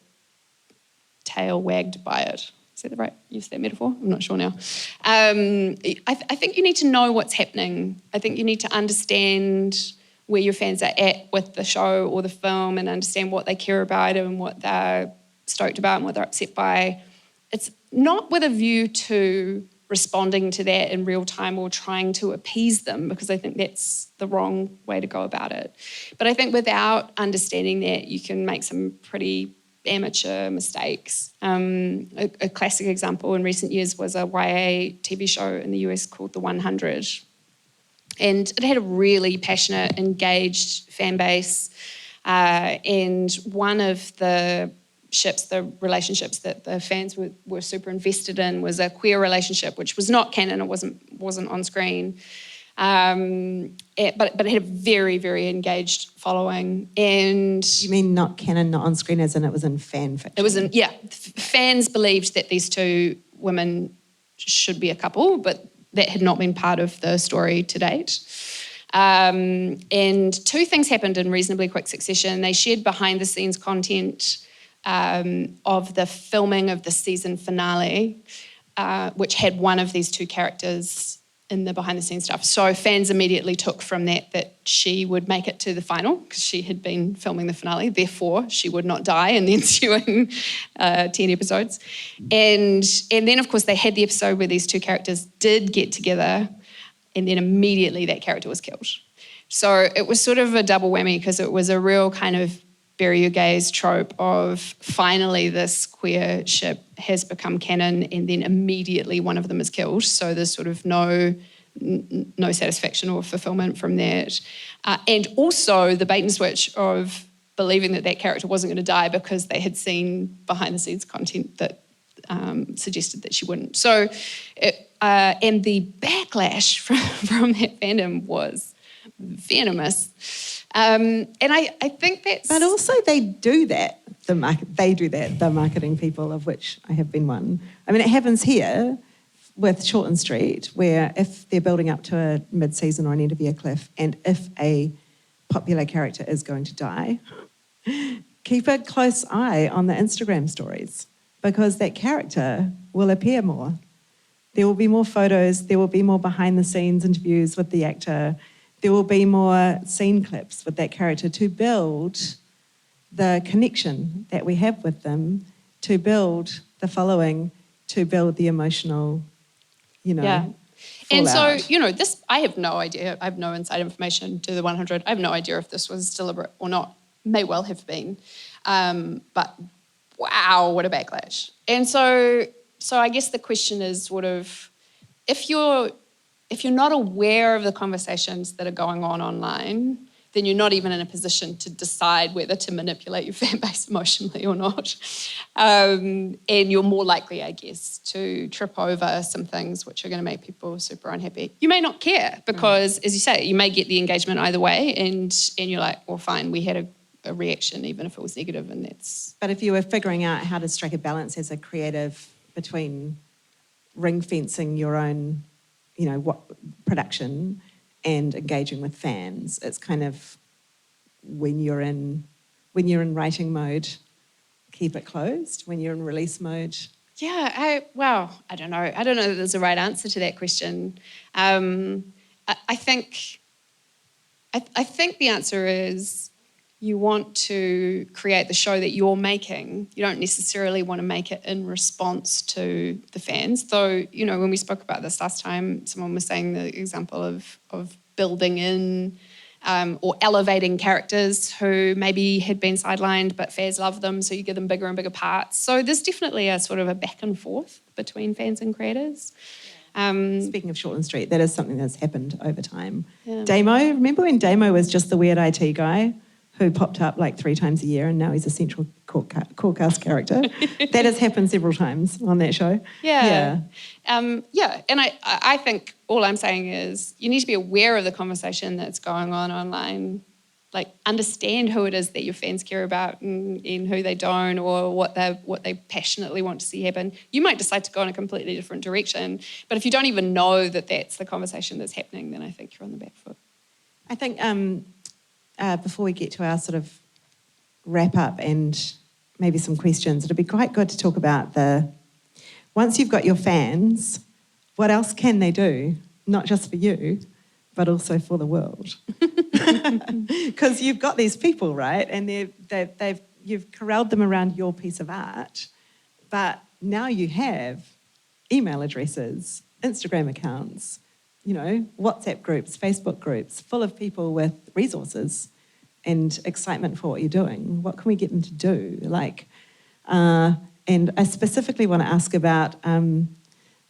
tail wagged by it. Is that the right use of that metaphor? I'm not sure now. I think you need to know what's happening. I think you need to understand where your fans are at with the show or the film and understand what they care about and what they're stoked about and what they're upset by. It's not with a view to responding to that in real time or trying to appease them, because I think that's the wrong way to go about it. But I think without understanding that, you can make some pretty amateur mistakes. A classic example in recent years was a YA TV show in the US called The 100. And it had a really passionate, engaged fan base. And one of the relationships that the fans were super invested in was a queer relationship, which was not canon. It wasn't on screen. But it had a very, very engaged following. And You mean not canon, not on screen, as in it was in fan fiction? it was fans believed that these two women should be a couple, but that had not been part of the story to date. And two things happened in reasonably quick succession. They shared behind-the-scenes content of the filming of the season finale, which had one of these two characters in the behind-the-scenes stuff. So fans immediately took from that she would make it to the final because she had been filming the finale. Therefore, she would not die in the ensuing 10 episodes. And then, of course, they had the episode where these two characters did get together, and then immediately that character was killed. So it was sort of a double whammy because it was a real kind of bury your gaze trope of finally this queer ship has become canon and then immediately one of them is killed. So there's sort of no satisfaction or fulfillment from that. And also the bait and switch of believing that character wasn't going to die because they had seen behind the scenes content that suggested that she wouldn't. So, and the backlash from that fandom was venomous. And I think that's... But also they do that, the marketing people, of which I have been one. I mean, it happens here with Shortland Street, where if they're building up to a mid-season or an end-of-year cliff, and if a popular character is going to die, keep a close eye on the Instagram stories, because that character will appear more. There will be more photos, there will be more behind-the-scenes interviews with the actor, there will be more scene clips with that character to build the connection that we have with them, to build the following, to build the emotional, Yeah. And so, fallout. this, I have no idea. I have no inside information to the 100. I have no idea if this was deliberate or not. May well have been. But wow, what a backlash. And so I guess the question is sort of, if you're not aware of the conversations that are going on online, then you're not even in a position to decide whether to manipulate your fan base emotionally or not. And you're more likely, I guess, to trip over some things which are going to make people super unhappy. You may not care because, as you say, you may get the engagement either way, and you're like, well, fine, we had a reaction even if it was negative, and that's... But if you were figuring out how to strike a balance as a creative between ring-fencing your own, what production and engaging with fans, it's kind of when you're in writing mode, keep it closed. When you're in release mode, Yeah, I don't know. I don't know that there's a right answer to that question. I think the answer is you want to create the show that you're making. You don't necessarily want to make it in response to the fans. Though, when we spoke about this last time, someone was saying the example of building in or elevating characters who maybe had been sidelined, but fans love them, so you give them bigger and bigger parts. So there's definitely a sort of a back and forth between fans and creators. Speaking of Shortland Street, that is something that's happened over time. Yeah. Damo, remember when Damo was just the weird IT guy who popped up like 3 times a year and now he's a central court cast character? That has happened several times on that show. Yeah. And I think all I'm saying is you need to be aware of the conversation that's going on online. Like, understand who it is that your fans care about and who they don't, or what they passionately want to see happen. You might decide to go in a completely different direction, but if you don't even know that that's the conversation that's happening, then I think you're on the back foot. I think before we get to our sort of wrap up and maybe some questions, it'd be quite good to talk about once you've got your fans, what else can they do? Not just for you, but also for the world. Because you've got these people, right? And you've corralled them around your piece of art, but now you have email addresses, Instagram accounts, WhatsApp groups, Facebook groups, full of people with resources and excitement for what you're doing. What can we get them to do? And I specifically want to ask about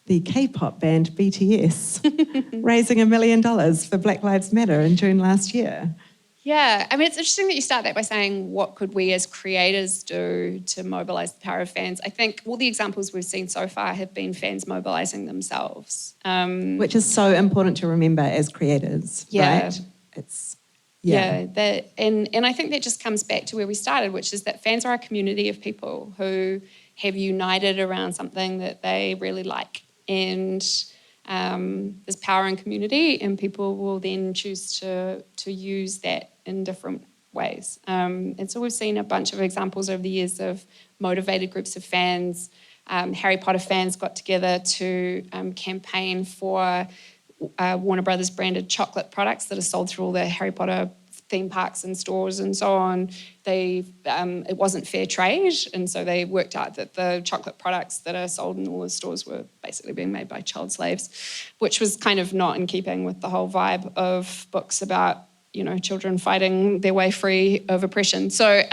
the K-pop band BTS raising $1 million for Black Lives Matter in June last year. Yeah, I mean, it's interesting that you start that by saying, what could we as creators do to mobilise the power of fans? I think all the examples we've seen so far have been fans mobilising themselves. Which is so important to remember as creators, right? And I think that just comes back to where we started, which is that fans are a community of people who have united around something that they really like. And there's power in community, and people will then choose to use that in different ways. And so we've seen a bunch of examples over the years of motivated groups of fans. Harry Potter fans got together to campaign for Warner Brothers branded chocolate products that are sold through all the Harry Potter theme parks and stores and so on. It wasn't fair trade, and so they worked out that the chocolate products that are sold in all the stores were basically being made by child slaves, which was kind of not in keeping with the whole vibe of books about children fighting their way free of oppression. So,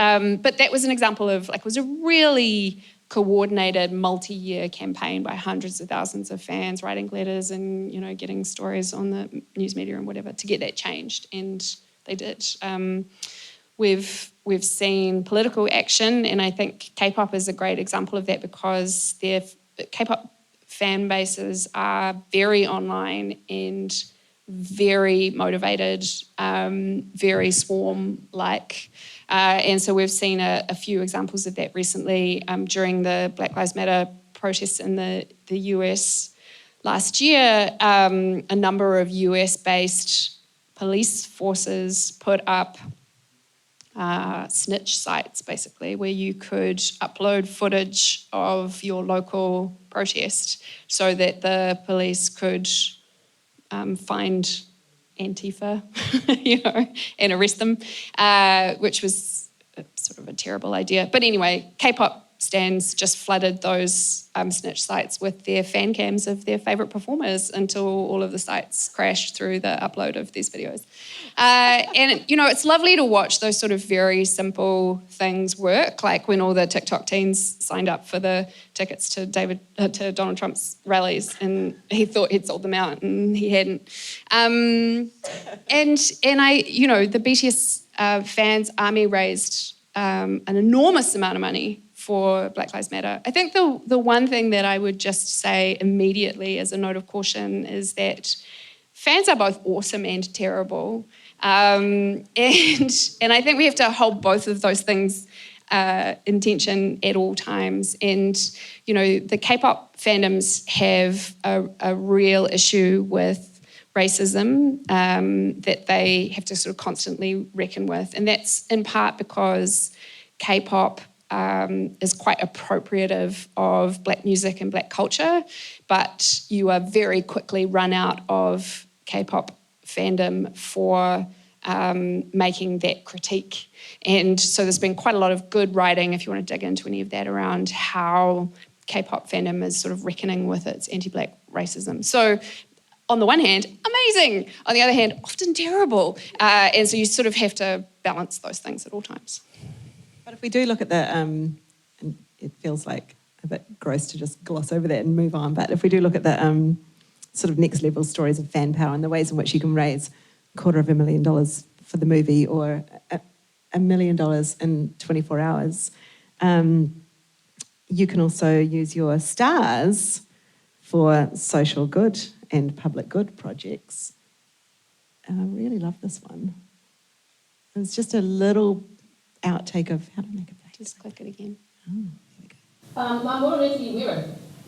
but that was an example of it was a really coordinated multi-year campaign by hundreds of thousands of fans writing letters and getting stories on the news media and whatever to get that changed, and they did. We've seen political action, and I think K-pop is a great example of that because their K-pop fan bases are very online and very motivated, very swarm-like. And so we've seen a few examples of that recently during the Black Lives Matter protests in the US last year. A number of US-based police forces put up snitch sites, basically, where you could upload footage of your local protest so that the police could find Antifa, and arrest them, which was sort of a terrible idea. But anyway, K-pop stans just flooded those snitch sites with their fan cams of their favourite performers until all of the sites crashed through the upload of these videos. And, it's lovely to watch those sort of very simple things work, like when all the TikTok teens signed up for the tickets to Donald Trump's rallies and he thought he'd sold them out and he hadn't. And the BTS fans army raised an enormous amount of money for Black Lives Matter. I think the one thing that I would just say immediately as a note of caution is that fans are both awesome and terrible. And I think we have to hold both of those things in tension at all times. And, the K-pop fandoms have a real issue with racism that they have to sort of constantly reckon with. And that's in part because K-pop is quite appropriative of Black music and Black culture, but you are very quickly run out of K-pop fandom for making that critique. And so there's been quite a lot of good writing, if you want to dig into any of that, around how K-pop fandom is sort of reckoning with its anti-Black racism. So on the one hand, amazing. On the other hand, often terrible. And so you sort of have to balance those things at all times. But if we do look at and it feels like a bit gross to just gloss over that and move on, but if we do look at the sort of next level stories of fan power and the ways in which you can raise $250,000 for the movie or $1 million in 24 hours, you can also use your stars for social good and public good projects. And I really love this one. It's just a little outtake of how to make a plate. Just click it again. Oh, here we go. I'm more ready for you.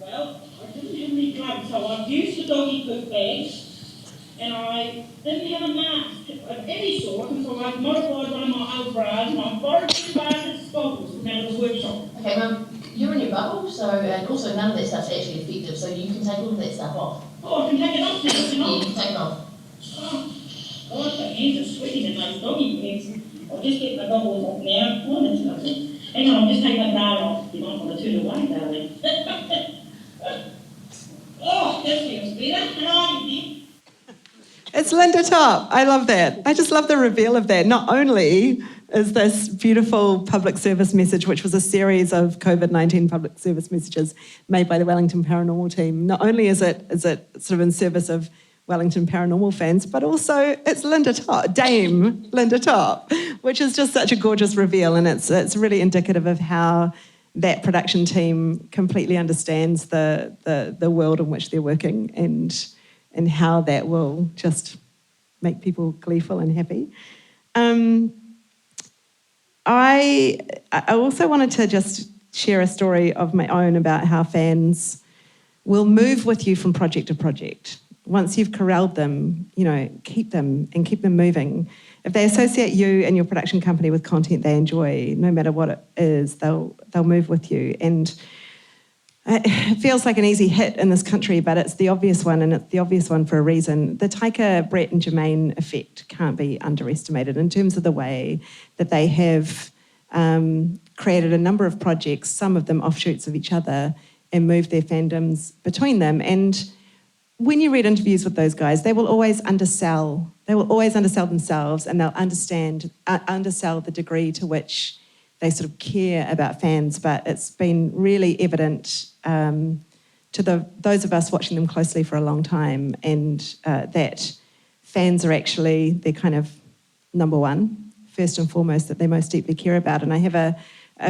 Well, I didn't have any clubs, so I've used the doggy poop bags and I didn't have a mask of any sort, and so I modified one of my old bras, and I borrowed 2 pairs of goggles from out of the workshop. Okay, Mum, you're in your bubble, so, and also none of that stuff's actually effective, so you can take all of that stuff off. Oh, I can take it off now, can Yeah, I? you can take it off. Oh, the hands are sweating in those doggy pants. I'll just get my goggles off now. Oh, that's lovely. Hang on, I'll just take my bra off. You might want to turn away, darling. Oh, that feels better. How are you, dear? It's Linda Top. I love that. I just love the reveal of that. Not only is this beautiful public service message, which was a series of COVID-19 public service messages made by the Wellington Paranormal team, not only is it sort of in service of Wellington Paranormal fans, but also it's Linda Top, Dame Linda Top, which is just such a gorgeous reveal, and it's really indicative of how that production team completely understands the world in which they're working and how that will just make people gleeful and happy. I also wanted to just share a story of my own about how fans will move with you from project to project. Once you've corralled them, keep them and keep them moving. If they associate you and your production company with content they enjoy, no matter what it is, they'll move with you. And it feels like an easy hit in this country, but it's the obvious one, and it's the obvious one for a reason. The Taika, Brett and Jermaine effect can't be underestimated in terms of the way that they have created a number of projects, some of them offshoots of each other, and moved their fandoms between them. And when you read interviews with those guys, they will always undersell. They will always undersell themselves, and they'll undersell the degree to which they sort of care about fans. But it's been really evident to those of us watching them closely for a long time, and that fans are actually their kind of number one, first and foremost, that they most deeply care about. And I have a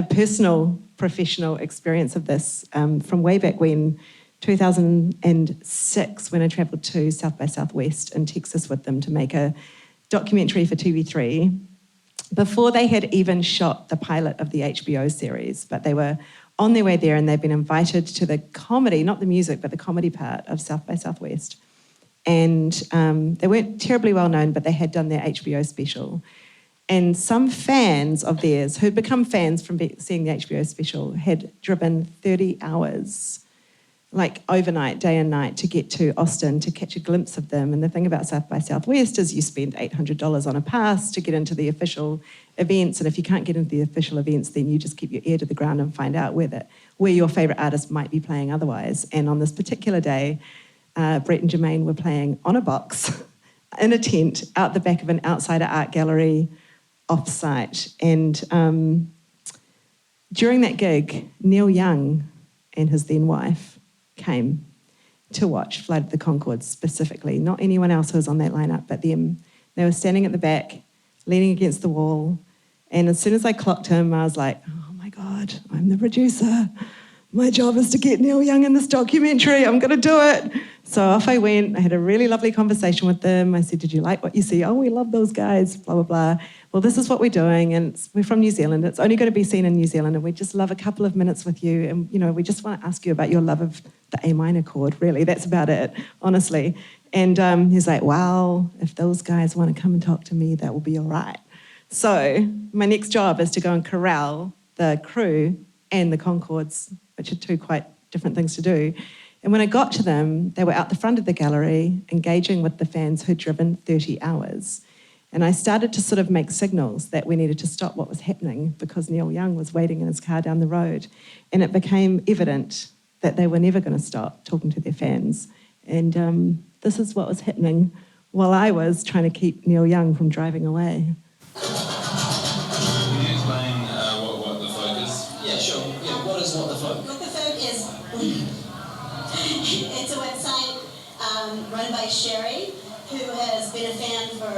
personal, professional experience of this from way back when, 2006, when I travelled to South by Southwest in Texas with them to make a documentary for TV3, before they had even shot the pilot of the HBO series, but they were on their way there, and they'd been invited to the comedy, not the music, but the comedy part of South by Southwest. And they weren't terribly well known, but they had done their HBO special. And some fans of theirs, who'd become fans from seeing the HBO special, had driven 30 hours, like overnight, day and night, to get to Austin to catch a glimpse of them. And the thing about South by Southwest is you spend $800 on a pass to get into the official events, and if you can't get into the official events, then you just keep your ear to the ground and find out where your favourite artist might be playing otherwise. And on this particular day, Brett and Jermaine were playing on a box in a tent out the back of an outsider art gallery off-site. And during that gig, Neil Young and his then wife came to watch Flight of the Conchords specifically, not anyone else who was on that lineup, but them. They were standing at the back, leaning against the wall, and as soon as I clocked him, I was like, oh my God, I'm the producer. My job is to get Neil Young in this documentary. I'm going to do it. So off I went. I had a really lovely conversation with them. I said, did you like what you see? Oh, we love those guys, blah, blah, blah. Well, this is what we're doing, and we're from New Zealand. It's only going to be seen in New Zealand, and we just love a couple of minutes with you. And, we just want to ask you about your love of the A minor chord, really. That's about it, honestly. And he's like, wow, if those guys want to come and talk to me, that will be all right. So my next job is to go and corral the crew and the Conchords, which are two quite different things to do. And when I got to them, they were out the front of the gallery engaging with the fans who'd driven 30 hours. And I started to sort of make signals that we needed to stop what was happening because Neil Young was waiting in his car down the road. And it became evident that they were never going to stop talking to their fans. And this is what was happening while I was trying to keep Neil Young from driving away. Can you explain what the folk is? Yeah, sure. Yeah, what is What the Folk? What the Folk is, it's a website run by Sherry, who has been a fan for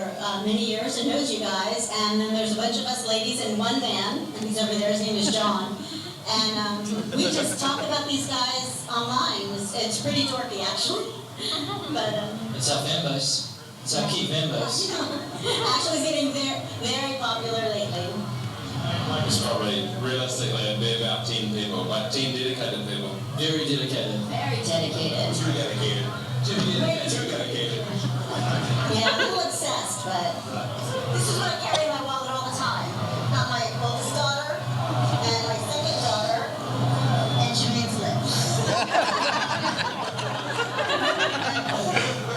many years and knows you guys. And then there's a bunch of us ladies in one van, and he's over there, his name is John. And we just talk about these guys online. It's pretty dorky, actually. But It's our fan base. It's our key fan base. actually getting very popular lately. It's probably, realistically, it'd be about 10 people, but 10 dedicated people. Very dedicated. Very dedicated. Too dedicated. Too dedicated. Too dedicated. but this is what I carry in my wallet all the time. Got my oldest daughter and my second daughter and Jermaine's lips.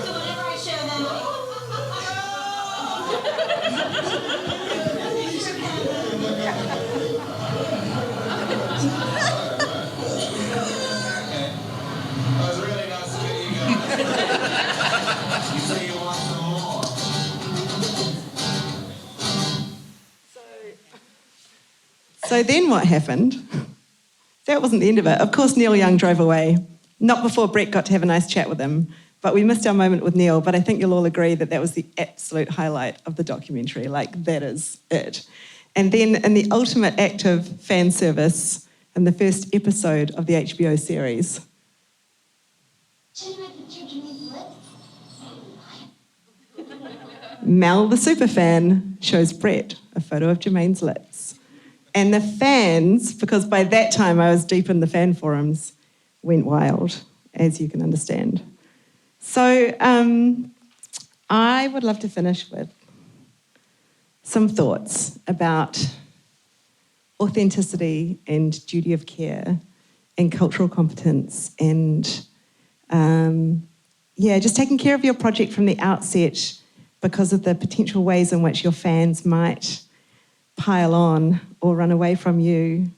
So whenever I show them, It was really nice to meet you guys. You say you want some more. So then what happened? That wasn't the end of it. Of course, Neil Young drove away. Not before Brett got to have a nice chat with him. But we missed our moment with Neil. But I think you'll all agree that that was the absolute highlight of the documentary. Like, that is it. And then in the ultimate act of fan service, in the first episode of the HBO series, Mel, the superfan, shows Brett a photo of Jermaine's lips. And the fans, because by that time I was deep in the fan forums, went wild, as you can understand. So I would love to finish with some thoughts about authenticity and duty of care and cultural competence and, just taking care of your project from the outset because of the potential ways in which your fans might pile on or run away from you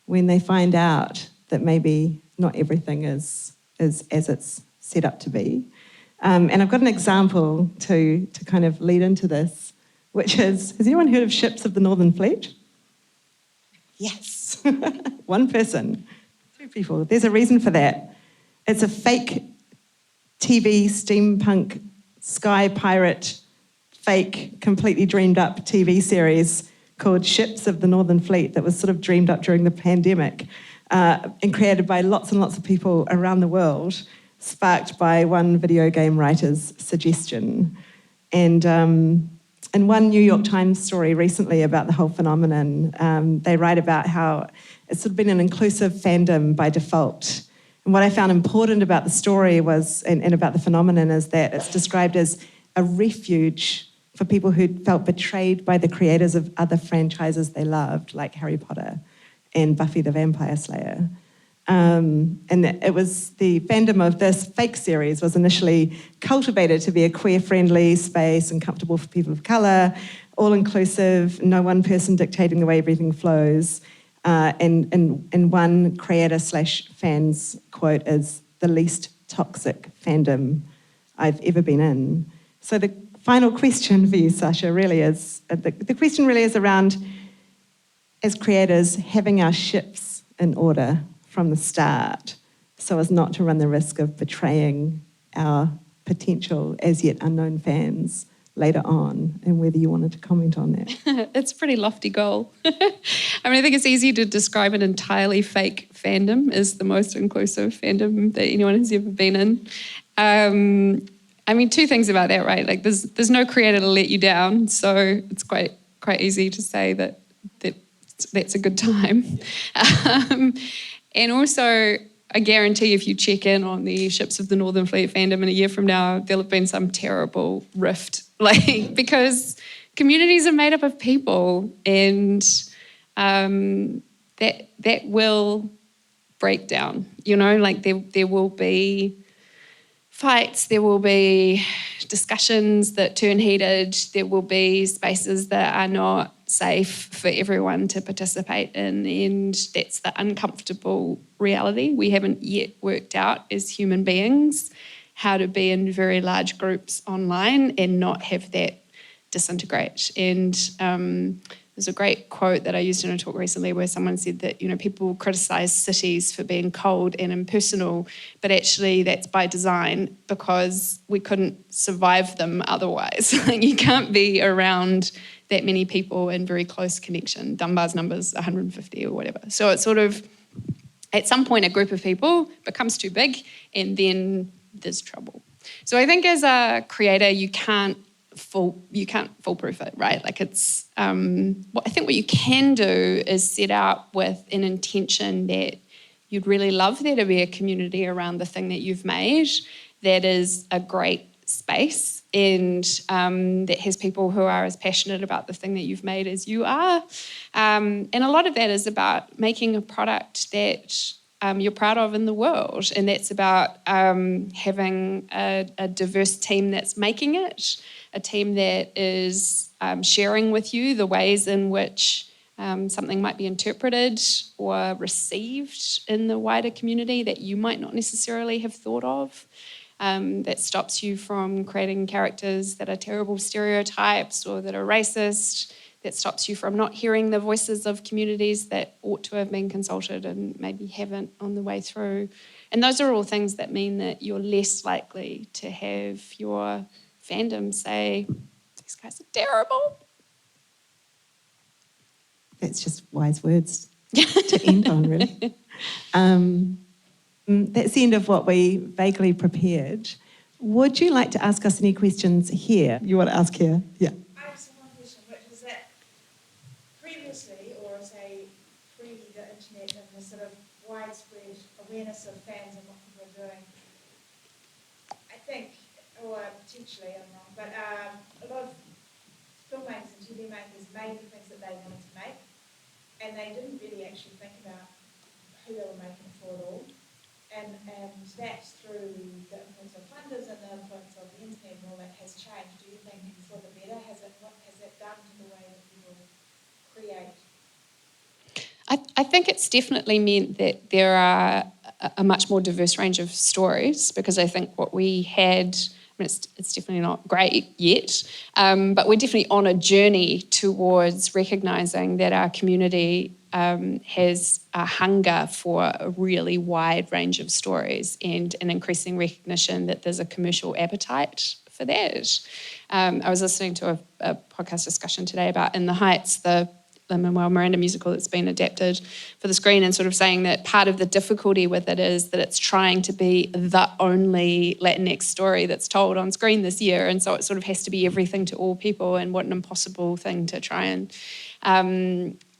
when they find out that maybe not everything is as it's set up to be. And I've got an example to kind of lead into this, which is, has anyone heard of Ships of the Northern Fleet? Yes. One person. 2 people. There's a reason for that. It's a fake TV steampunk sky pirate, fake, completely dreamed up TV series called Ships of the Northern Fleet that was sort of dreamed up during the pandemic and created by lots and lots of people around the world, sparked by one video game writer's suggestion. And in one New York Times story recently about the whole phenomenon, they write about how it's sort of been an inclusive fandom by default. And what I found important about the story was, and about the phenomenon, is that it's described as a refuge for people who'd felt betrayed by the creators of other franchises they loved, like Harry Potter and Buffy the Vampire Slayer. And it was the fandom of this fake series was initially cultivated to be a queer-friendly space and comfortable for people of colour, all-inclusive, no one person dictating the way everything flows. And one creator/fan's quote is the least toxic fandom I've ever been in. So the final question for you, Sasha, really is, the question really is around, as creators, having our ships in order from the start so as not to run the risk of betraying our potential as yet unknown fans later on, and whether you wanted to comment on that. It's a pretty lofty goal. I think it's easy to describe an entirely fake fandom as the most inclusive fandom that anyone has ever been in. 2 things about that, right? Like there's no creator to let you down, so it's quite easy to say that that's a good time. And also, I guarantee if you check in on the Ships of the Northern Fleet fandom in a year from now, there'll have been some terrible rift, because communities are made up of people, and that will break down. There will be fights, there will be discussions that turn heated, there will be spaces that are not safe for everyone to participate in, and that's the uncomfortable reality. We haven't yet worked out as human beings how to be in very large groups online and not have that disintegrate. And there's a great quote that I used in a talk recently where someone said that, people criticise cities for being cold and impersonal, but actually that's by design because we couldn't survive them otherwise. You can't be around that many people in very close connection. Dunbar's number's 150 or whatever. So it's sort of, at some point, a group of people becomes too big and then there's trouble. So I think as a creator, you can't foolproof it, right? It's I think what you can do is set out with an intention that you'd really love there to be a community around the thing that you've made that is a great space and that has people who are as passionate about the thing that you've made as you are. And a lot of that is about making a product that you're proud of in the world. And that's about having a diverse team that's making it, a team that is sharing with you the ways in which something might be interpreted or received in the wider community that you might not necessarily have thought of. That stops you from creating characters that are terrible stereotypes or that are racist, that stops you from not hearing the voices of communities that ought to have been consulted and maybe haven't on the way through. And those are all things that mean that you're less likely to have your fandom say, these guys are terrible. That's just wise words to end on, really. That's the end of what we vaguely prepared. Would you like to ask us any questions here? You want to ask here? Yeah. I have one question, which is that previously, or say pre the internet and the sort of widespread awareness of fans and what people are doing, I think, or potentially I'm wrong, but a lot of filmmakers and TV makers made the things that they wanted to make, and they didn't really actually think about who they were making it for at all. And that's through the influence of funders and the influence of the internet and all that has changed. Do you think for the better? What has that done to the way that people create? I think it's definitely meant that there are a much more diverse range of stories, because I think what we had, I mean, it's definitely not great yet, but we're definitely on a journey towards recognising that our community has a hunger for a really wide range of stories and an increasing recognition that there's a commercial appetite for that. I was listening to a podcast discussion today about In the Heights, the Lin-Manuel Miranda musical that's been adapted for the screen, and sort of saying that part of the difficulty with it is that it's trying to be the only Latinx story that's told on screen this year, and so it sort of has to be everything to all people, and what an impossible thing to try and...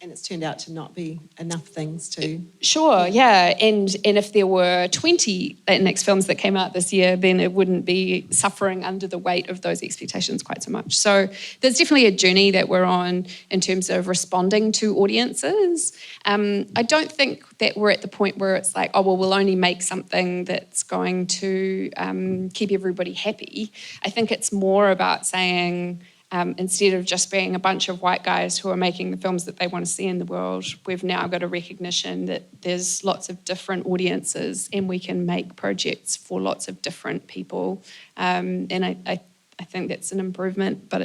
And it's turned out to not be enough things to... Sure, yeah. And if there were 20 Latinx films that came out this year, then it wouldn't be suffering under the weight of those expectations quite so much. So there's definitely a journey that we're on in terms of responding to audiences. I don't think that we're at the point where it's like, oh, well, we'll only make something that's going to keep everybody happy. I think it's more about saying... instead of just being a bunch of white guys who are making the films that they want to see in the world, we've now got a recognition that there's lots of different audiences and we can make projects for lots of different people. And I think that's an improvement, but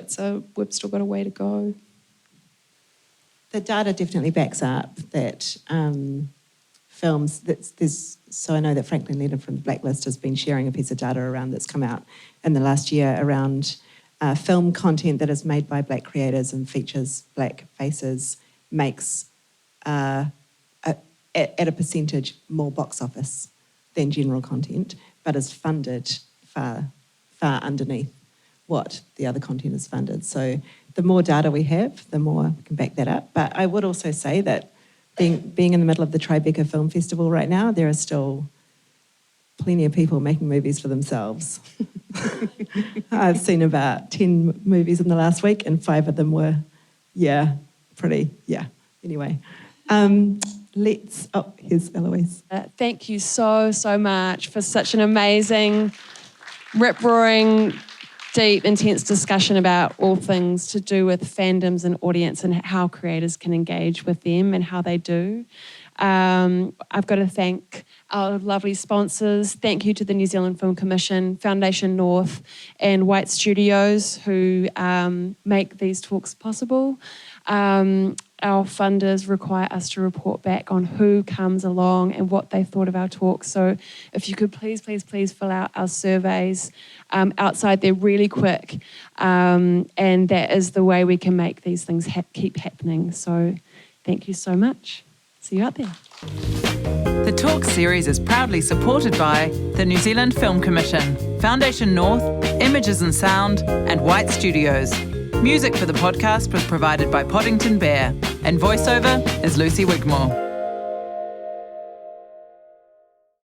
we've still got a way to go. The data definitely backs up that films, so I know that Franklin Leonard from the Blacklist has been sharing a piece of data around that's come out in the last year around film content that is made by Black creators and features Black faces makes, at a percentage, more box office than general content, but is funded far underneath what the other content is funded. So the more data we have, the more we can back that up. But I would also say that being in the middle of the Tribeca Film Festival right now, there are still plenty of people making movies for themselves. I've seen about 10 movies in the last week, and 5 of them were, Anyway, here's Eloise. Thank you so much for such an amazing, rip-roaring, deep, intense discussion about all things to do with fandoms and audience and how creators can engage with them and how they do. I've got to thank our lovely sponsors. Thank you to the New Zealand Film Commission, Foundation North and White Studios who make these talks possible. Our funders require us to report back on who comes along and what they thought of our talks. So if you could please fill out our surveys outside there really quick. And that is the way we can make these things keep happening. So thank you so much. See you out there. The Talk series is proudly supported by the New Zealand Film Commission, Foundation North, Images and Sound, and White Studios. Music for the podcast was provided by Poddington Bear, and voiceover is Lucy Wigmore.